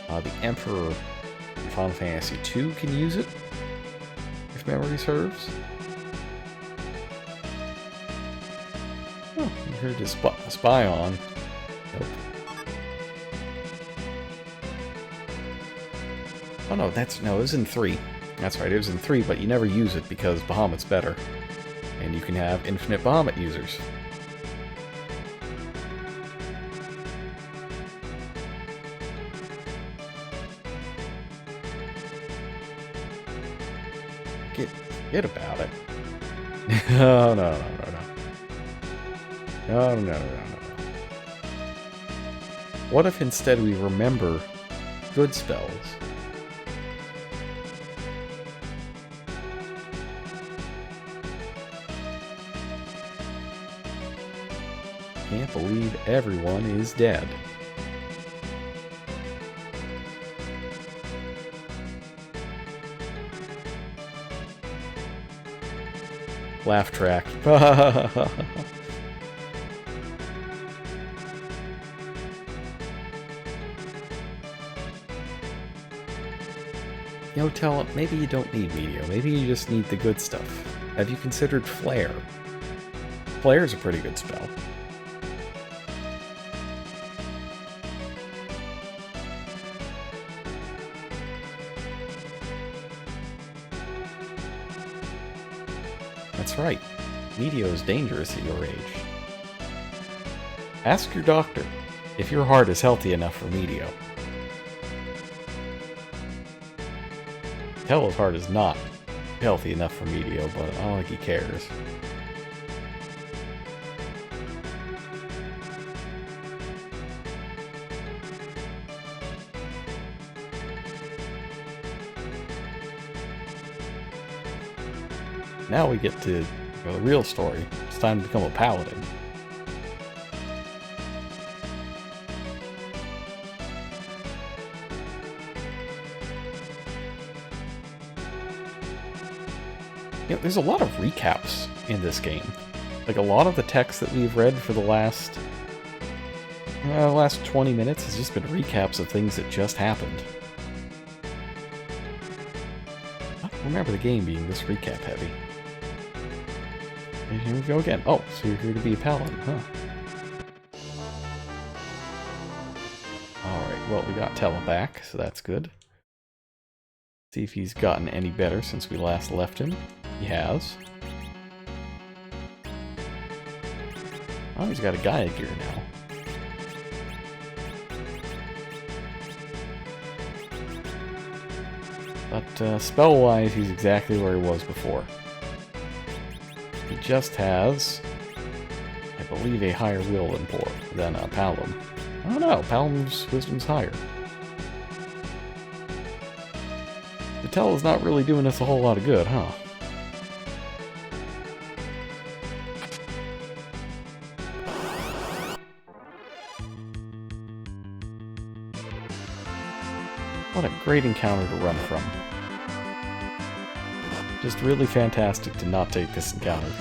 The Emperor in Final Fantasy II can use it, if memory serves. Oh, you heard to spy on. Nope. Oh no, it was in 3. That's right, it was in 3, but you never use it because Bahamut's better. And you can have infinite Bahamut users. Forget about it. No. No. What if instead we remember good spells? Can't believe everyone is dead. Laugh track. Tell him, maybe you don't need Medio. Maybe you just need the good stuff. Have you considered Flare? Flare's a pretty good spell. That's right. Medio is dangerous at your age. Ask your doctor if your heart is healthy enough for Medio. Tella's heart is not healthy enough for Medio, but I don't think he cares. Now we get to the real story. It's time to become a paladin. There's a lot of recaps in this game. Like, a lot of the text that we've read for the last 20 minutes has just been recaps of things that just happened. I don't remember the game being this recap heavy. And here we go again. Oh, so you're here to be a paladin, huh? Alright, well, we got Tella back, so that's good. See if he's gotten any better since we last left him. He has. Oh, he's got a Gaia gear now. But spell-wise, he's exactly where he was before. He just has, I believe, a higher will than Paladin. Oh no, Paladin's wisdom's higher. Tella's not really doing us a whole lot of good, huh? What a great encounter to run from. Just really fantastic to not take this encounter.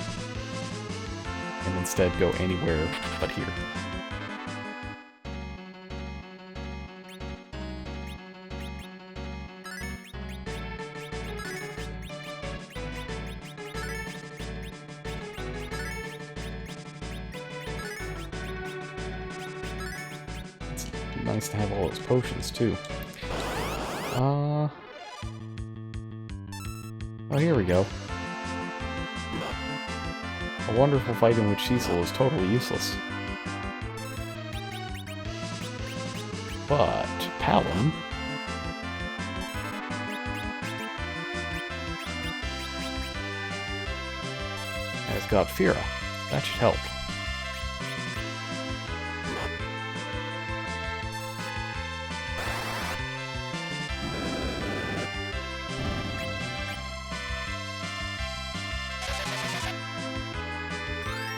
And instead go anywhere but here. It's nice to have all those potions, too. Oh, here we go. A wonderful fight in which Cecil is totally useless. But Palom has got Fira. That should help.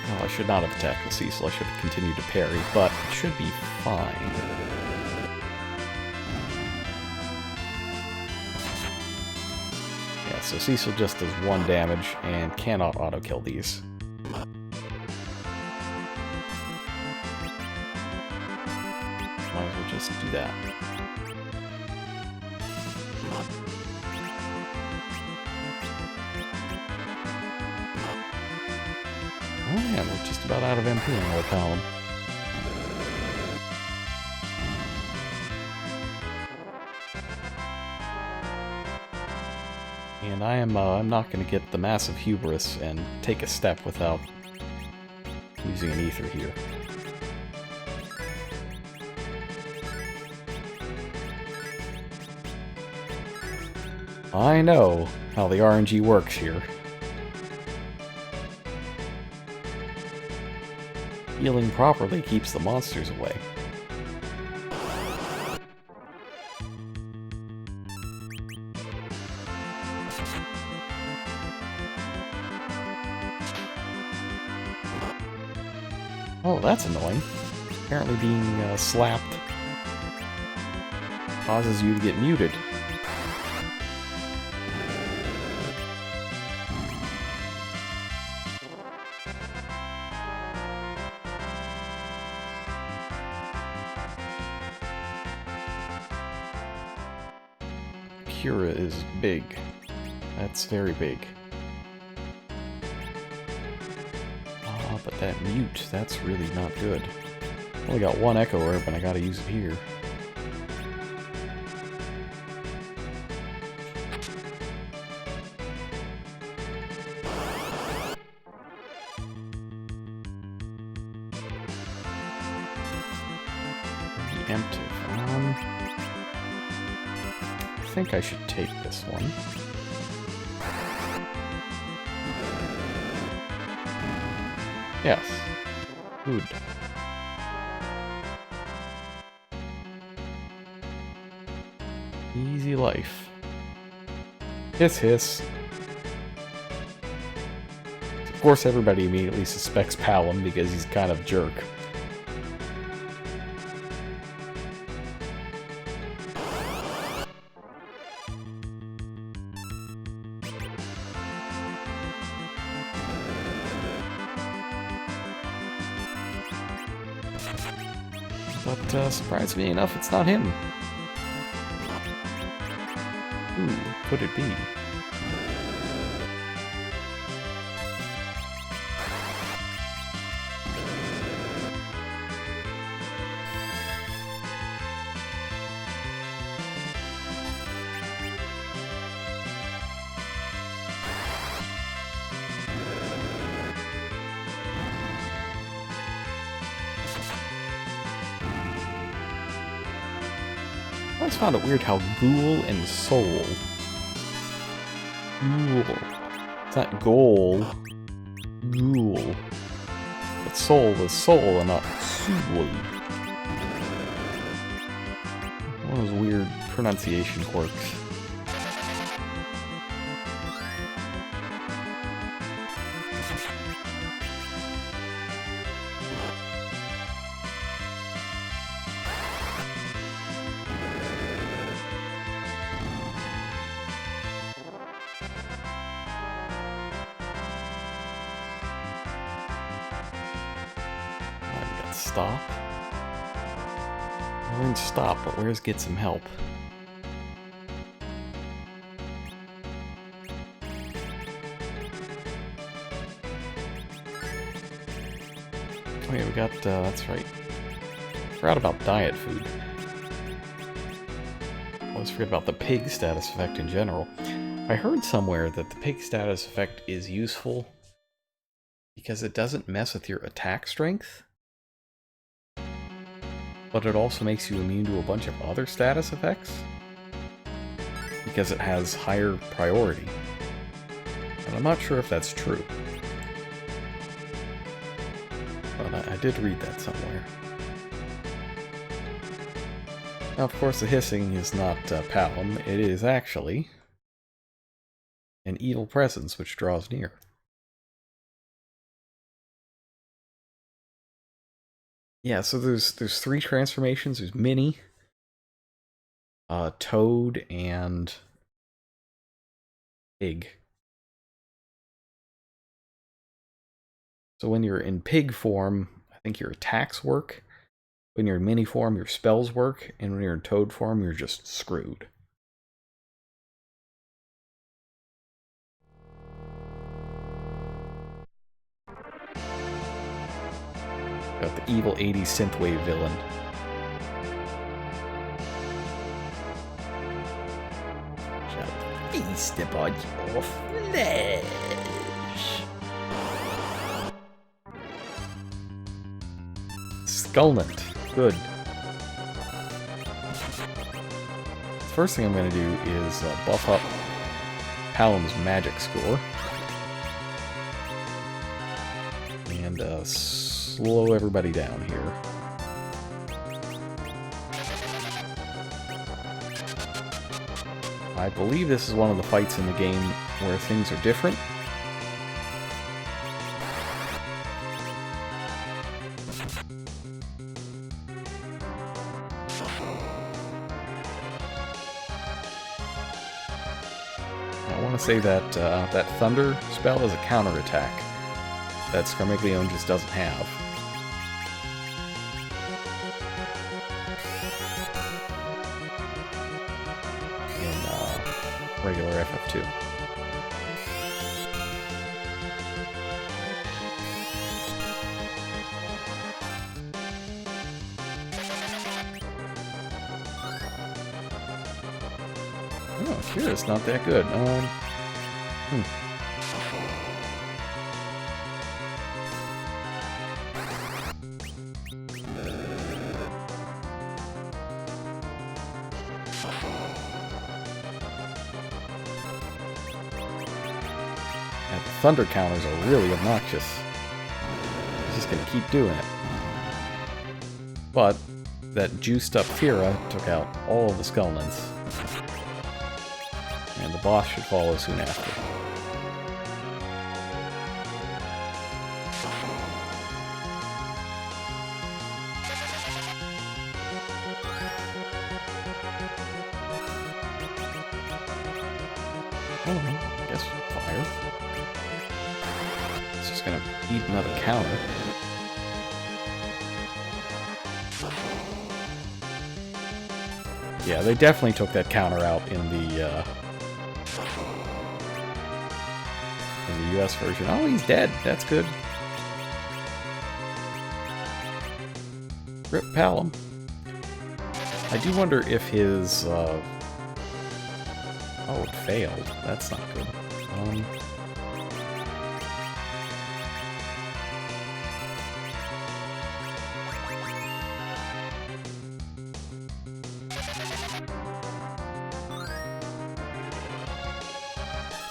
Well, I should not have attacked with Cecil. I should have continued to parry, but it should be fine. Yeah, so Cecil just does 1 damage and cannot auto-kill these. Might as well just do that. Oh yeah, we're just about out of MP in our Palom. And I'm not going to get the massive hubris and take a step without using an ether here. I know how the RNG works here. Healing properly keeps the monsters away. Oh, that's annoying. Apparently being slapped causes you to get muted. Cura is big. That's very big. But that mute, that's really not good. Only got 1 Echo Herb and I gotta use it here. Preemptive. I think I should take this one. Yes. Good. Easy life. Hiss hiss. Of course everybody immediately suspects Palom because he's kind of a jerk. But, surprisingly enough, it's not him. Who could it be? I always found it weird how Ghoul and Soul. Ghoul. It's not Goal. Ghoul. But Soul was Soul and not Soul. One of those weird pronunciation quirks. stop? We're in stop, but where's get some help? Oh yeah, we got, that's right. Forgot about diet food. Always forget about the pig status effect in general. I heard somewhere that the pig status effect is useful because it doesn't mess with your attack strength, but it also makes you immune to a bunch of other status effects because it has higher priority. And I'm not sure if that's true. But I did read that somewhere. Now, of course, the hissing is not Palom. It is actually an evil presence which draws near. Yeah, so there's three transformations. There's Minnie, Toad, and Pig. So when you're in pig form, I think your attacks work. When you're in Minnie form, your spells work. And when you're in Toad form, you're just screwed. Got the evil 80s synthwave villain. Shall feast upon your flesh. Skullnut. Good. The first thing I'm going to do is buff up Palom's magic score. And slow everybody down here. I believe this is one of the fights in the game where things are different. I want to say that that Thunder spell is a counterattack that Scarmiglione just doesn't have. In regular FF2. Oh, Kira's not that good. And the thunder counters are really obnoxious. He's just gonna keep doing it. But that juiced up Kira took out all of the Skullnants. And the boss should follow soon after. Oh, I guess fire. It's just gonna eat another counter. Yeah, they definitely took that counter out in the US version. Oh, he's dead. That's good. Rip Palom. I do wonder if his oh, it failed. That's not good.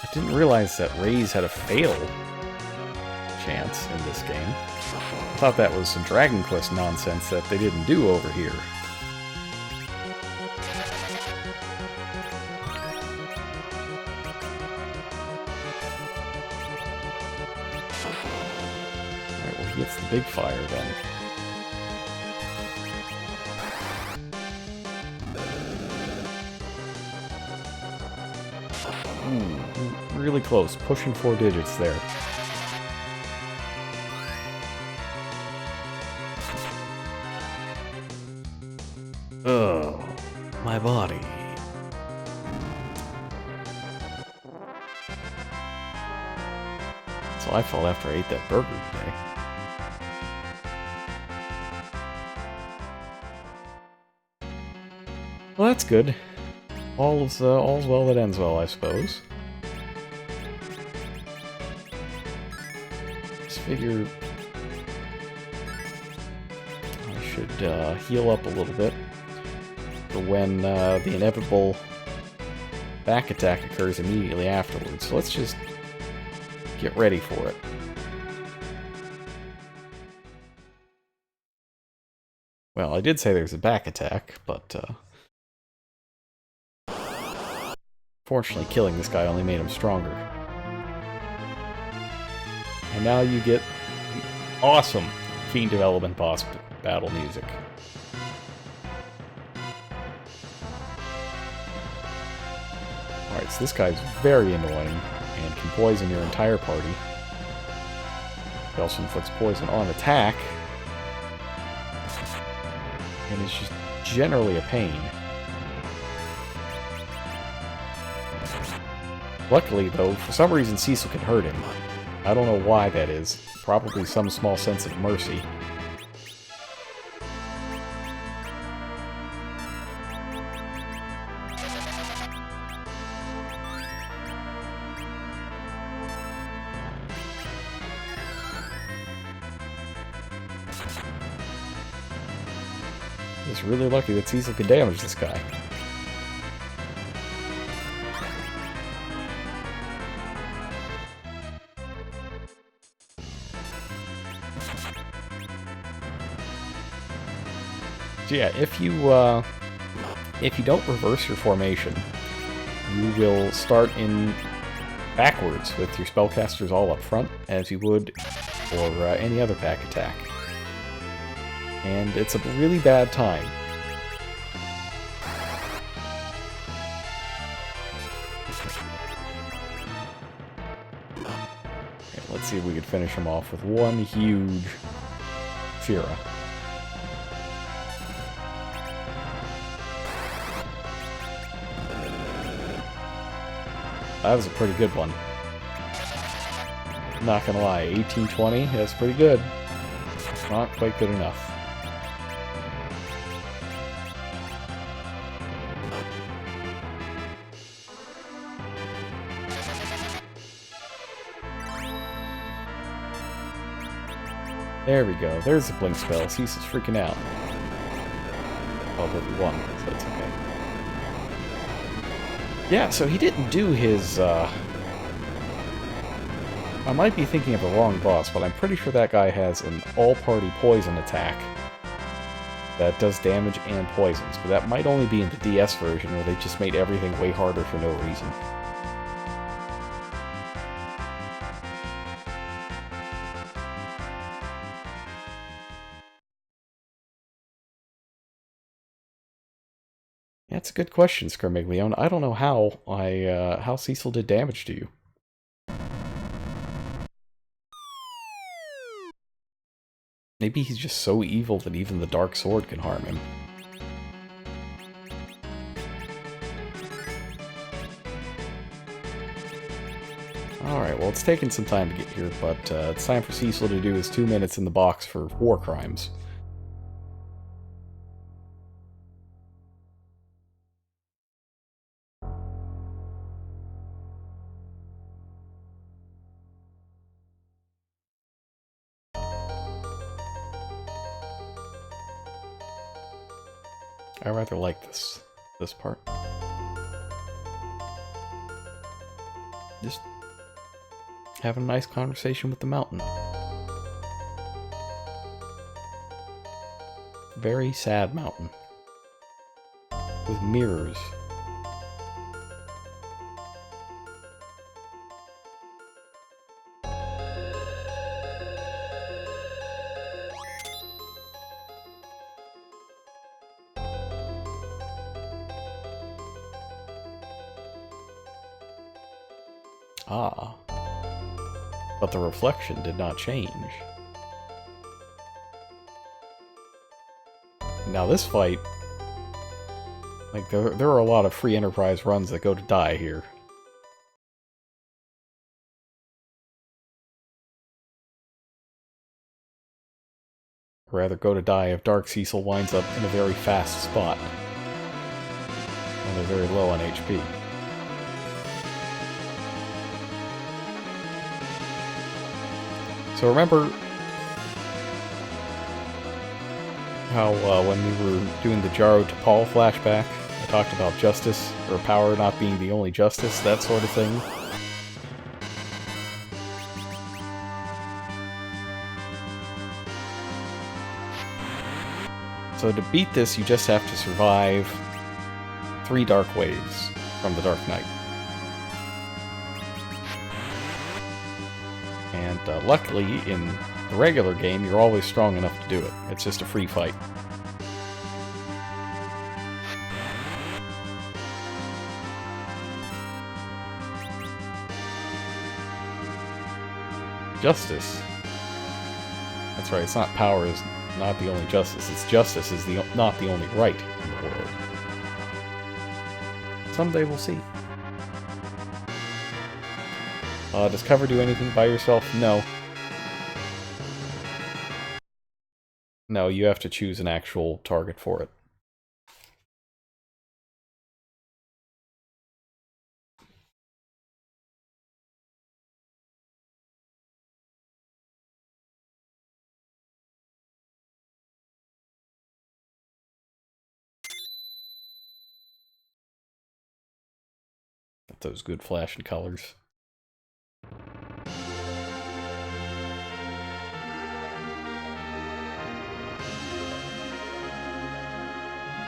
I didn't realize that Raise had a fail chance in this game. I thought that was some Dragon Quest nonsense that they didn't do over here. Alright, well, he gets the big fire then. Really close, pushing 4 digits there. So I felt after I ate that burger today. Well, that's good. All's well that ends well, I suppose. Just figure I should heal up a little bit for when the inevitable back attack occurs immediately afterwards. So let's just get ready for it. Well, I did say there's a back attack, but fortunately killing this guy only made him stronger. And now you get the awesome Fiend Development boss battle music. Alright, so this guy's very annoying and can poison your entire party. He also inflicts poison on attack. And is just generally a pain. Luckily, though, for some reason Cecil can hurt him. I don't know why that is. Probably some small sense of mercy. It's really lucky that Cecil could damage this guy. So yeah, if you don't reverse your formation, you will start in backwards with your spellcasters all up front, as you would for any other back attack. And it's a really bad time. Okay, let's see if we can finish him off with one huge Fira. That was a pretty good one. Not gonna lie, 1820, that's pretty good. Not quite good enough. There we go. There's the blink spell. Cecil's freaking out. Oh, but we won, so that's okay. Yeah, so he didn't do his, I might be thinking of the wrong boss, but I'm pretty sure that guy has an all-party poison attack that does damage and poisons, but that might only be in the DS version, where they just made everything way harder for no reason. That's a good question, Scarmiglione. I don't know how Cecil did damage to you. Maybe he's just so evil that even the Dark Sword can harm him. Alright, well, it's taken some time to get here, but it's time for Cecil to do his 2 minutes in the box for war crimes. I rather like this part. Just having a nice conversation with the mountain. Very sad mountain. With mirrors. Ah. But the reflection did not change. Now this fight... Like, there are a lot of free Enterprise runs that go to die here. Or rather, go to die if Dark Cecil winds up in a very fast spot. And they're very low on HP. So remember how when we were doing the Jaro to Paul flashback, I talked about justice, or power not being the only justice, that sort of thing? So to beat this, you just have to survive 3 Dark Waves from the Dark Knight. And luckily, in the regular game, you're always strong enough to do it. It's just a free fight. Justice. That's right, it's not power is not the only justice. It's justice is not the only right in the world. Someday we'll see. Does cover do anything by yourself? No. No, you have to choose an actual target for it. Got those good flashing colors.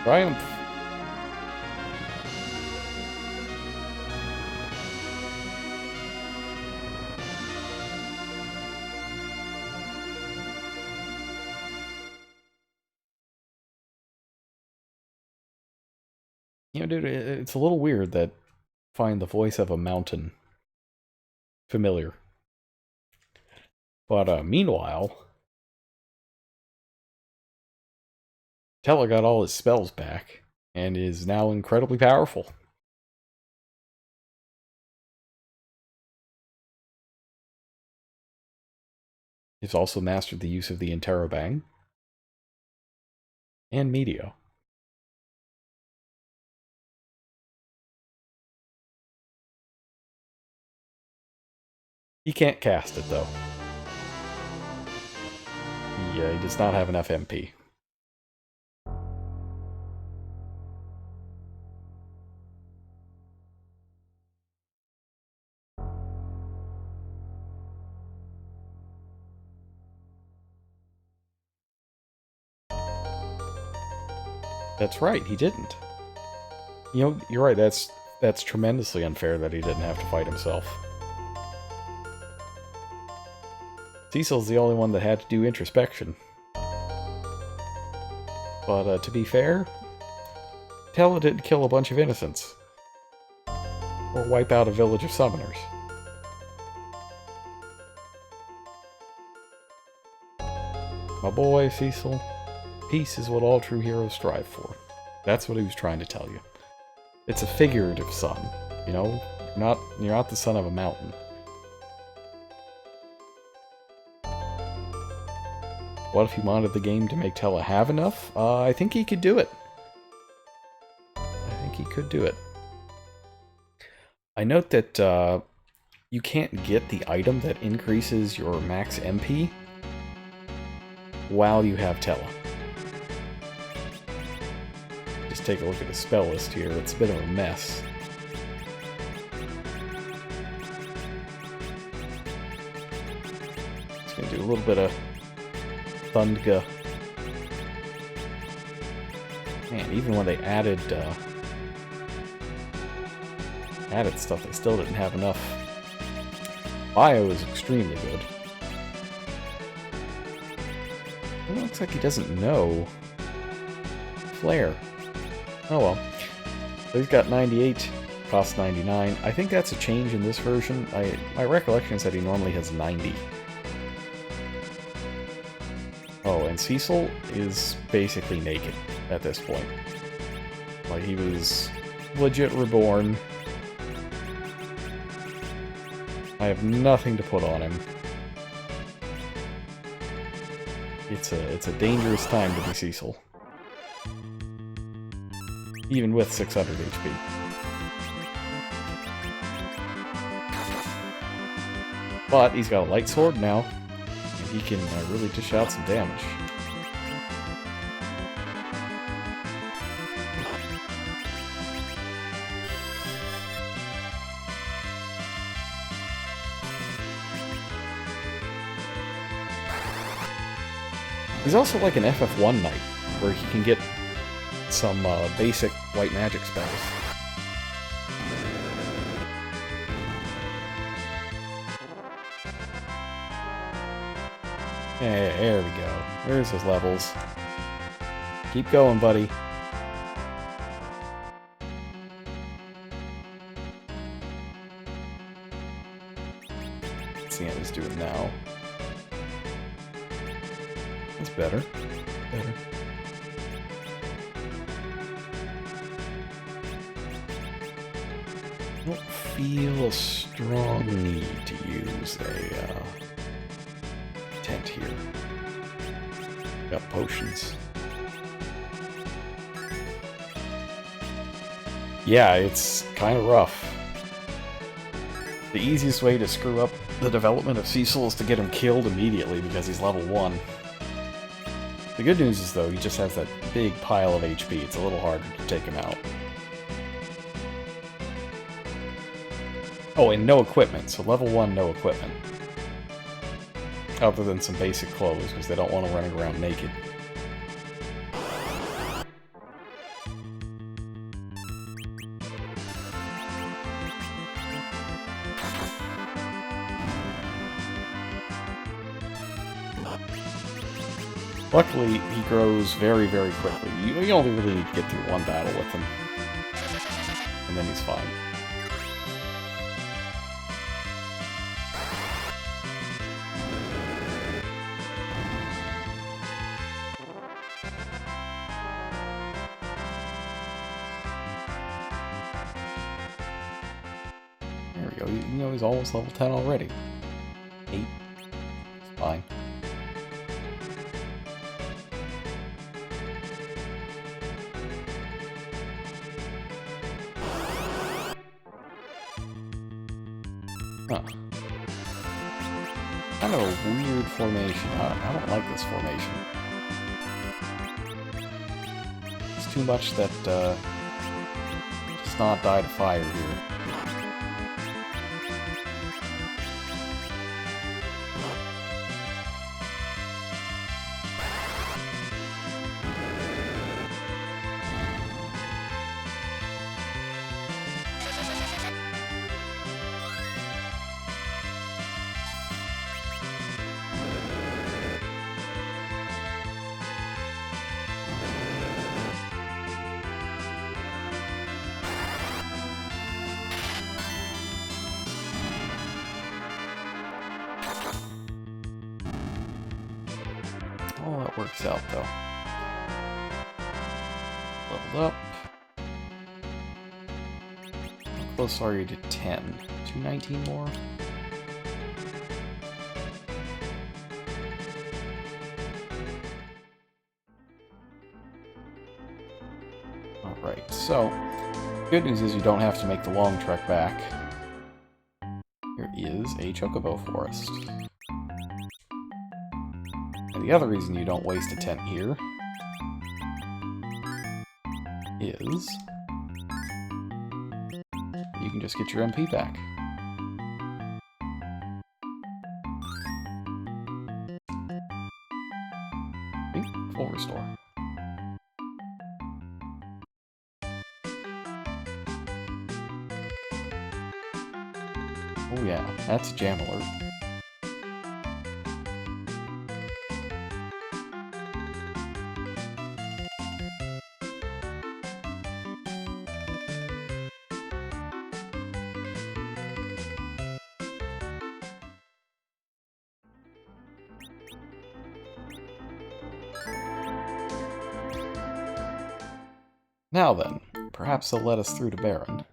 Triumph. You know, dude, it's a little weird that I find the voice of a mountain familiar. But meanwhile, Tella got all his spells back, and is now incredibly powerful. He's also mastered the use of the Interrobang. And Meteor. He can't cast it, though. He does not have enough MP. That's right, he didn't. You know, you're right, that's tremendously unfair that he didn't have to fight himself. Cecil's the only one that had to do introspection. But to be fair, Tella didn't kill a bunch of innocents. Or wipe out a village of summoners. My boy, Cecil, peace is what all true heroes strive for. That's what he was trying to tell you. It's a figurative sun, you know? You're not the son of a mountain. What if he wanted the game to make Tella have enough? I think he could do it. I think he could do it. I note that you can't get the item that increases your max MP while you have Tella. Just take a look at the spell list here. It's a bit of a mess. Just gonna do a little bit of Thundga. Man, even when they added stuff, they still didn't have enough. Bio is extremely good. Well, it looks like he doesn't know. Flare. Oh well. So he's got 98, costs 99. I think that's a change in this version. My recollection is that he normally has 90. Oh, and Cecil is basically naked at this point. Like, he was legit reborn. I have nothing to put on him. It's a dangerous time to be Cecil. Even with 600 HP. But he's got a light sword now, and he can really dish out some damage. He's also like an FF1 knight, where he can get some basic white magic spells. Hey, there we go. There's his levels. Keep going, buddy. Let's see how he's doing now. That's better. Better. I don't feel a strong need to use a tent here. Got potions. Yeah, it's kind of rough. The easiest way to screw up the development of Cecil is to get him killed immediately because he's level 1. The good news is, though, he just has that big pile of HP. It's a little harder to take him out. Oh, and no equipment. So level 1, no equipment. Other than some basic clothes, because they don't want to run around naked. Luckily, he grows very, very quickly. You only really need to get through one battle with him. And then he's fine. There we go. You know, he's almost level 10 already. 8. It's fine. Huh. Kind of a weird formation. I don't like this formation. It's too much that, just not die to fire here. Oh, that works out, though. Leveled up. How close are you to 10? 219 more? Alright, so, good news is you don't have to make the long trek back. Here is a chocobo forest. And the other reason you don't waste a tent here is you can just get your MP back. Full restore. Oh yeah, that's a jam alert. Now then, perhaps they'll let us through to Baron.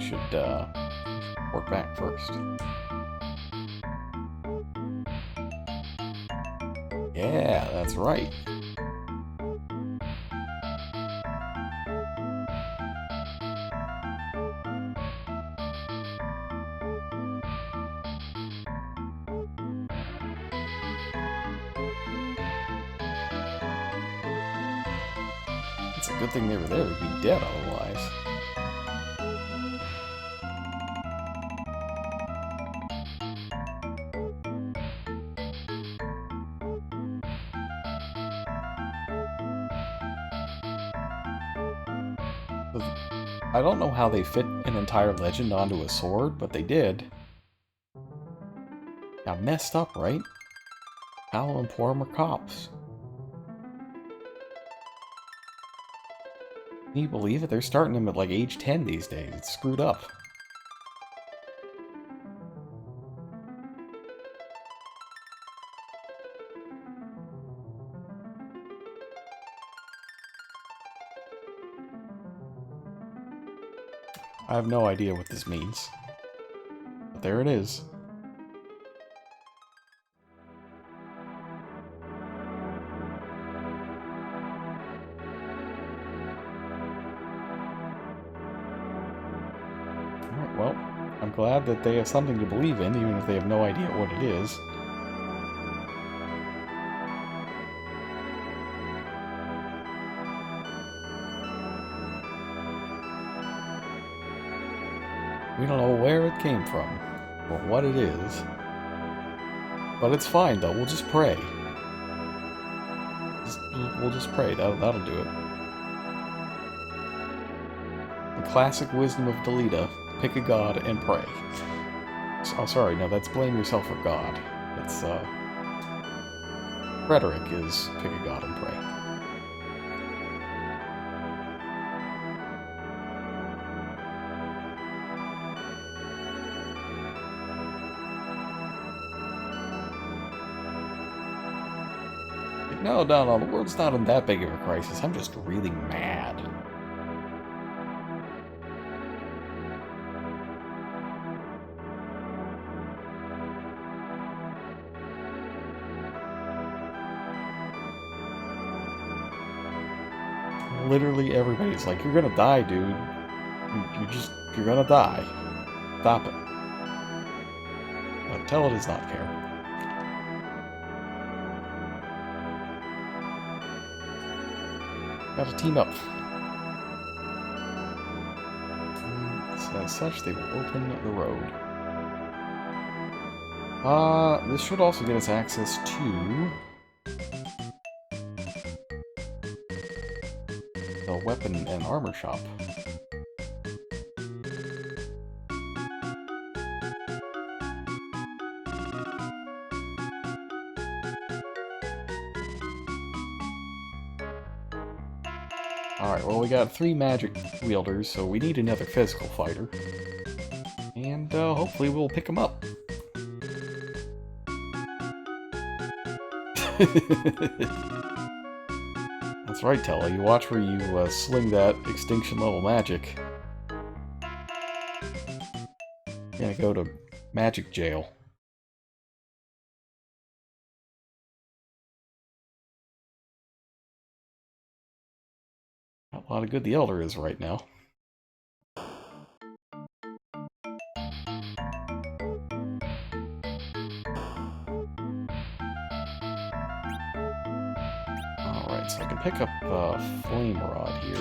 should work back first. Yeah, that's right. It's a good thing they were there. We'd be dead otherwise. I don't know how they fit an entire legend onto a sword, but they did. Got messed up, right? Paolo and Porum are cops. Can you believe it? They're starting them at like age 10 these days. It's screwed up. I have no idea what this means. But there it is. Alright, well, I'm glad that they have something to believe in, even if they have no idea what it is. We don't know where it came from, or what it is. But it's fine, though. We'll just pray. We'll just pray. That'll do it. The classic wisdom of Delita. Pick a god and pray. Oh, sorry. No, that's blame yourself for God. It's, rhetoric is pick a god and pray. No, the world's not in that big of a crisis. I'm just really mad. Literally everybody's like, you're gonna die, dude. You're gonna die. Stop it. But Tella does not care. Gotta team up. So as such, they will open the road. This should also get us access to the weapon and armor shop. Alright, well we got 3 magic wielders, so we need another physical fighter. And hopefully we'll pick them up. That's right, Tella. You watch where you sling that extinction level magic. You're gonna go to magic jail. Not a lot of good the Elder is right now. Alright, so I can pick up Flame Rod here.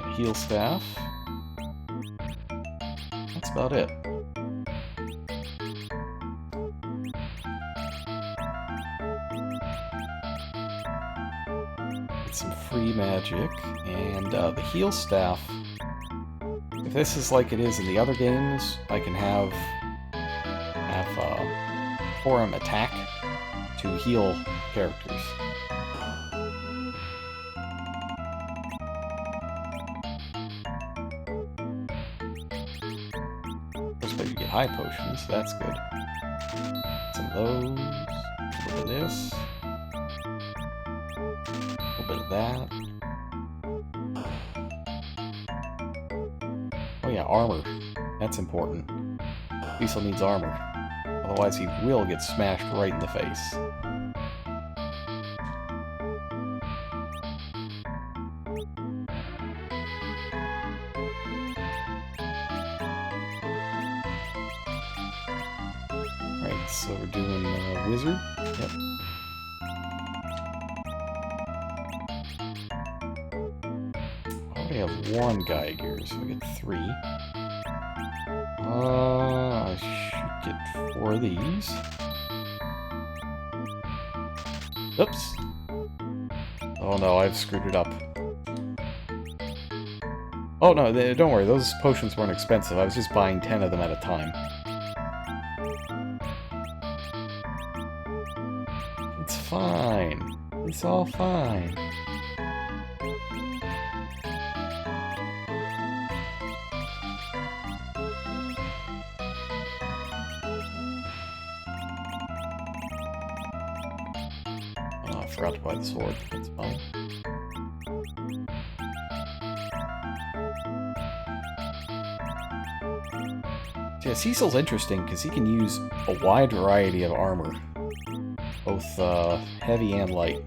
And Heal Staff. That's about it. Get some free magic. And the Heal Staff. If this is like it is in the other games, I can have Forum attack to heal characters. But you get high potions, that's good. Some of those, a little bit of this, a little bit of that. armor. That's important. Cecil needs armor. Otherwise he will get smashed right in the face. Right, so we're doing Wizard. Yep. We have one Geiger, so we get 3. I should get 4 of these. Oops. Oh no, I've screwed it up. Oh no, don't worry, those potions weren't expensive. I was just buying 10 of them at a time. It's fine. It's all fine. Oh, I forgot to buy the sword. That's fine. Yeah, Cecil's interesting because he can use a wide variety of armor. Both heavy and light.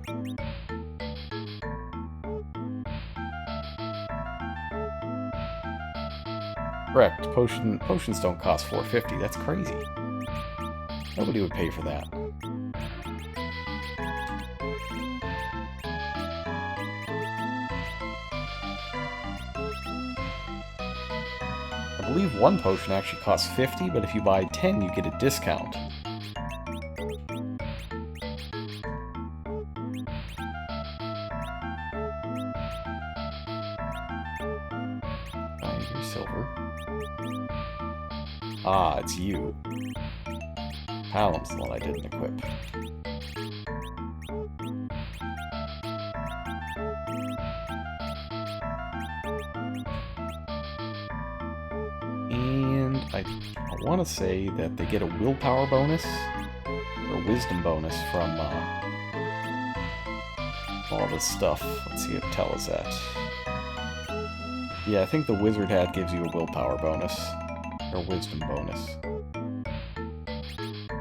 Correct. Potions don't cost $4.50. That's crazy. Nobody would pay for that. I believe one potion actually costs $50, but if you buy 10, you get a discount. Here's silver. Ah, it's you. Palom's the one I didn't equip. And I want to say that they get a willpower bonus or wisdom bonus from all this stuff. Let's see if it tells us that. Yeah, I think the wizard hat gives you a willpower bonus or wisdom bonus.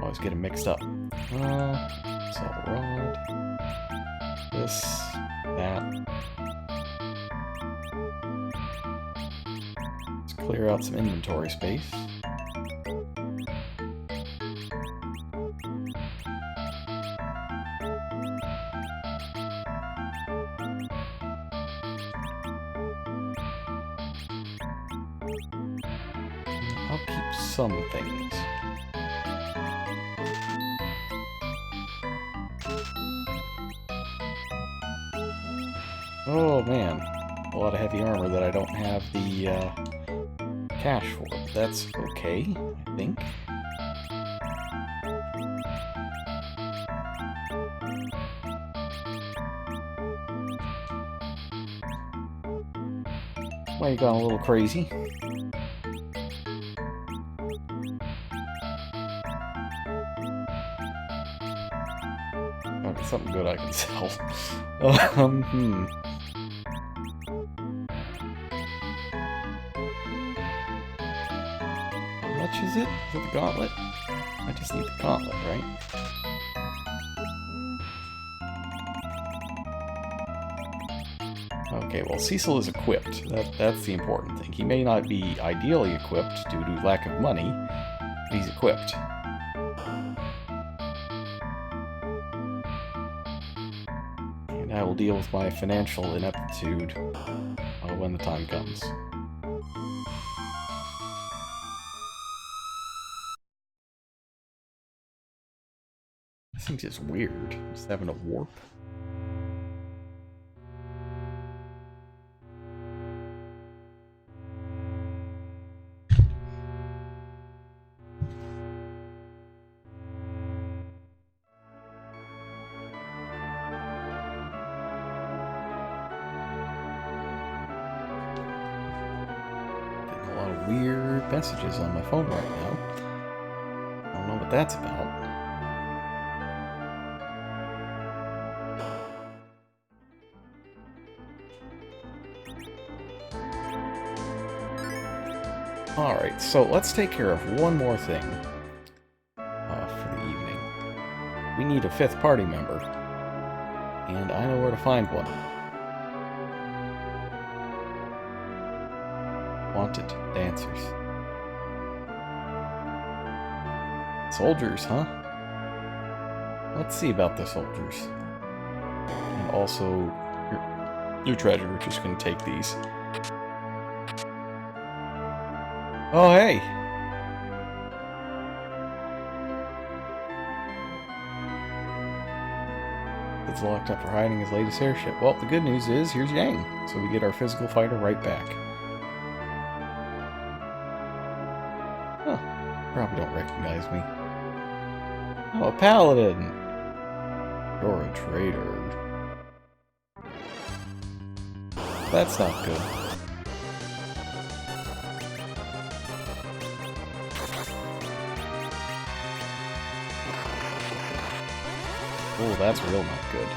Always get them mixed up. Salt rod. This, that. Let's clear out some inventory space. I'll keep some things. Oh man, a lot of heavy armor that I don't have the cash for. But that's okay, I think. Why you gone a little crazy? Okay, something good I can sell. How much is it? Is it the gauntlet? I just need the gauntlet, right? Okay, well, Cecil is equipped. That's the important thing. He may not be ideally equipped due to lack of money, but he's equipped. And I will deal with my financial ineptitude when the time comes. This thing's just weird. Just having a warp. Weird messages on my phone right now. I don't know what that's about. Alright, so let's take care of one more thing for the evening. We need a 5th party member, and I know where to find one. Wanted dancers. Soldiers, huh? Let's see about the soldiers. And also, your treasure, we're just going to take these. Oh, hey! It's locked up for hiding his latest airship. Well, the good news is, here's Yang. So we get our physical fighter right back. Huh. Probably don't recognize me. Oh, a paladin! You're a traitor. That's not good. Oh, that's real not good.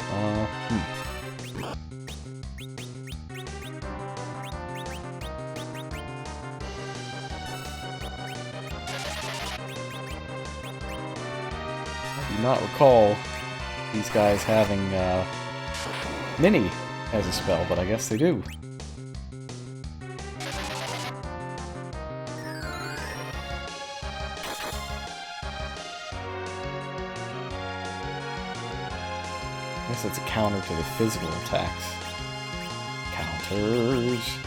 I do not recall these guys having Mini as a spell, but I guess they do. I guess it's a counter to the physical attacks. Counters.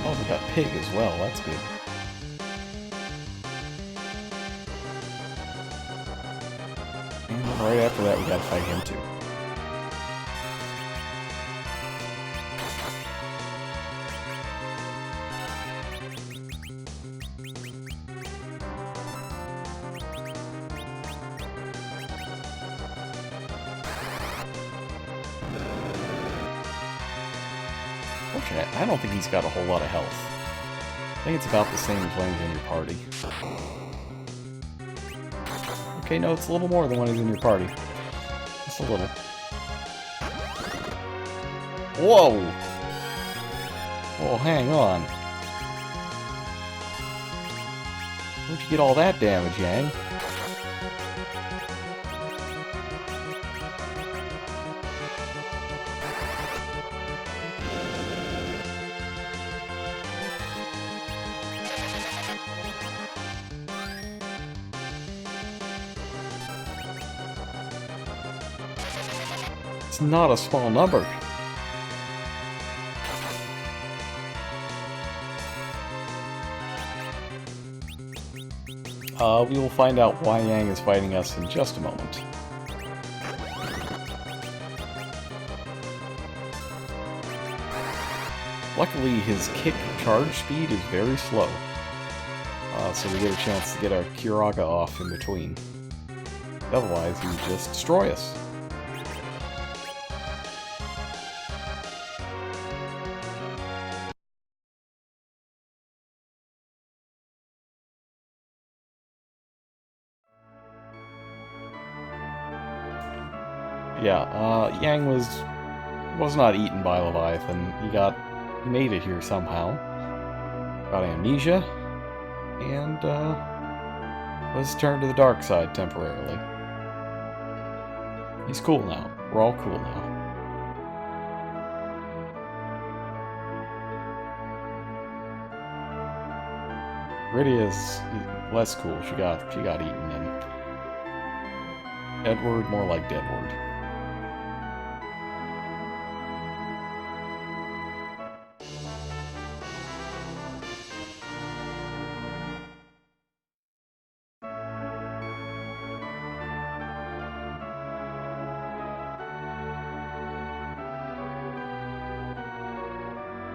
Oh, we got Pig as well. That's good. And then right after that, we gotta fight him too. Unfortunately, I don't think he's got a whole lot of health. I think it's about the same as when he's in your party. Okay, no, it's a little more than when he's in your party. Just a little. Whoa! Oh, hang on. Where'd you get all that damage, Yang? It's not a small number. We will find out why Yang is fighting us in just a moment. Luckily, his kick charge speed is very slow. So we get a chance to get our Kiraga off in between. Otherwise, he would just destroy us. Yeah, Yang was not eaten by Leviathan. He made it here somehow. Got amnesia, and was turned to the dark side temporarily. He's cool now. We're all cool now. Rydia is less cool. She got eaten, and Edward more like Deadward.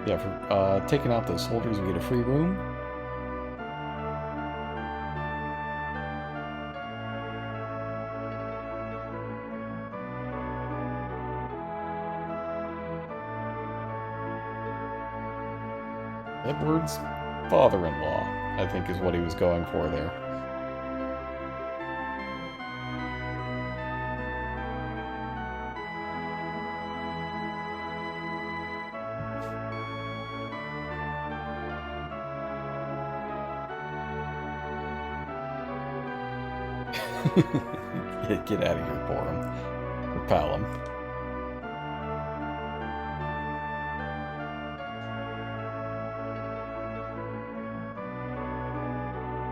Yeah, for taking out those soldiers, we get a free room. Edward's father-in-law, I think, is what he was going for there. Get out of here, Porum. Repel him.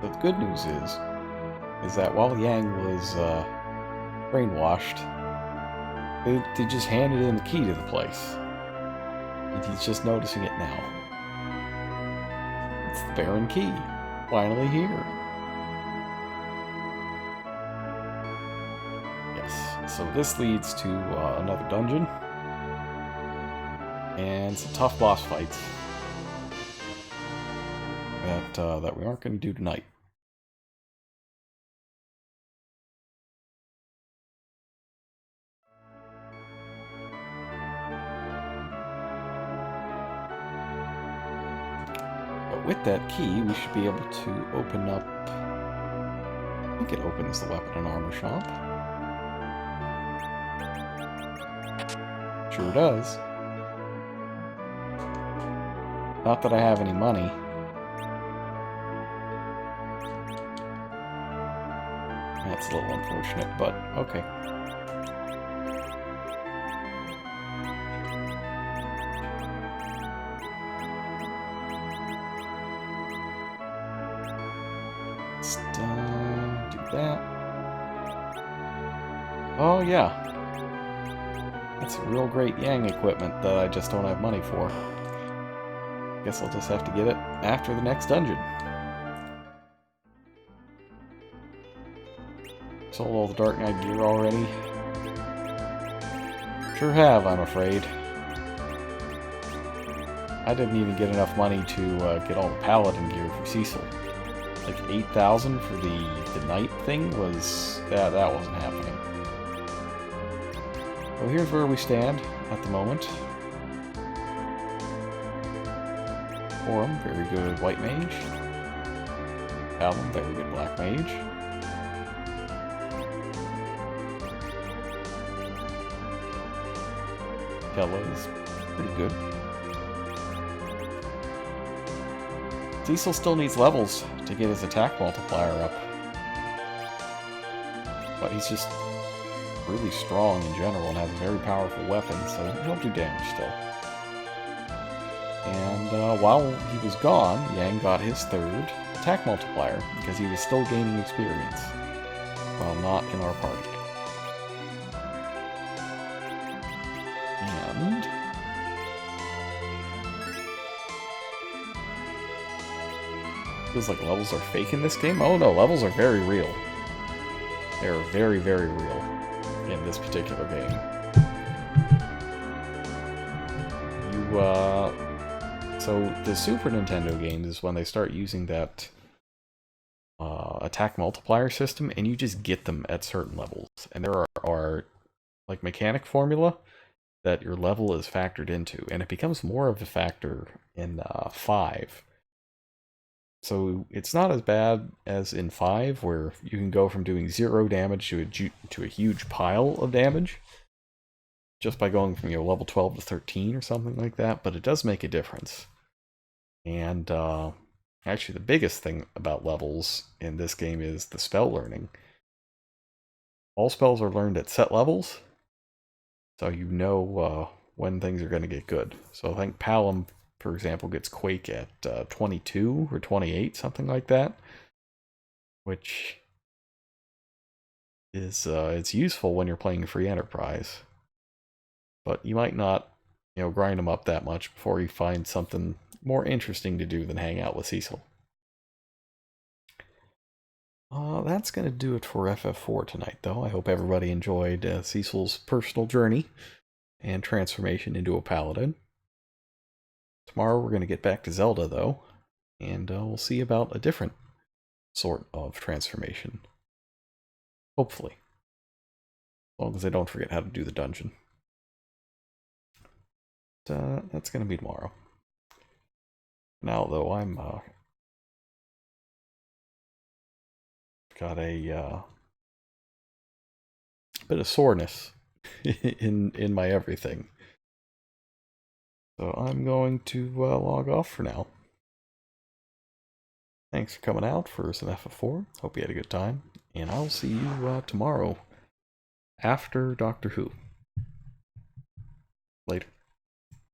But the good news is that while Yang was brainwashed, they just handed him the key to the place. And he's just noticing it now. It's the Baron key. Finally here. Yes, so this leads to another dungeon. And some tough boss fights that we aren't going to do tonight. But with that key, we should be able to open up... I think it opens the weapon and armor shop. Sure does. Not that I have any money. That's a little unfortunate, but okay. Let's do that. Oh yeah. That's real great Yang equipment that I just don't have money for. Guess I'll just have to get it after the next dungeon. Sold all the Dark Knight gear already? Sure have, I'm afraid. I didn't even get enough money to get all the Paladin gear for Cecil. Like 8,000 for the Knight thing was... that wasn't happening. Well, here's where we stand at the moment. Forum, very good White Mage. Paladin, very good Black Mage. Is pretty good. Cecil still needs levels to get his attack multiplier up. But he's just really strong in general and has a very powerful weapon, so he'll do damage still. And while he was gone, Yang got his third attack multiplier, because he was still gaining experience while not in our party. And feels like levels are fake in this game. Oh no, levels are very real. They are very, very real in this particular game. So the Super Nintendo games is when they start using that attack multiplier system, and you just get them at certain levels. And there are like mechanic formula that your level is factored into, and it becomes more of a factor in 5. So it's not as bad as in 5, where you can go from doing 0 damage to a huge pile of damage just by going from level 12 to 13 or something like that, but it does make a difference. And actually the biggest thing about levels in this game is the spell learning. All spells are learned at set levels, so you know when things are going to get good. So I think Palom, for example, gets Quake at 22 or 28, something like that, which is it's useful when you're playing free enterprise. But you might not, grind them up that much before you find something more interesting to do than hang out with Cecil. That's going to do it for FF4 tonight, though. I hope everybody enjoyed Cecil's personal journey and transformation into a paladin. Tomorrow we're going to get back to Zelda, though, and we'll see about a different sort of transformation. Hopefully. As long as I don't forget how to do the dungeon. But, that's going to be tomorrow. Now, though, I'm got a bit of soreness in my everything. So I'm going to log off for now. Thanks for coming out for some FF4. Hope you had a good time. and I'll see you tomorrow after Doctor Who. Later.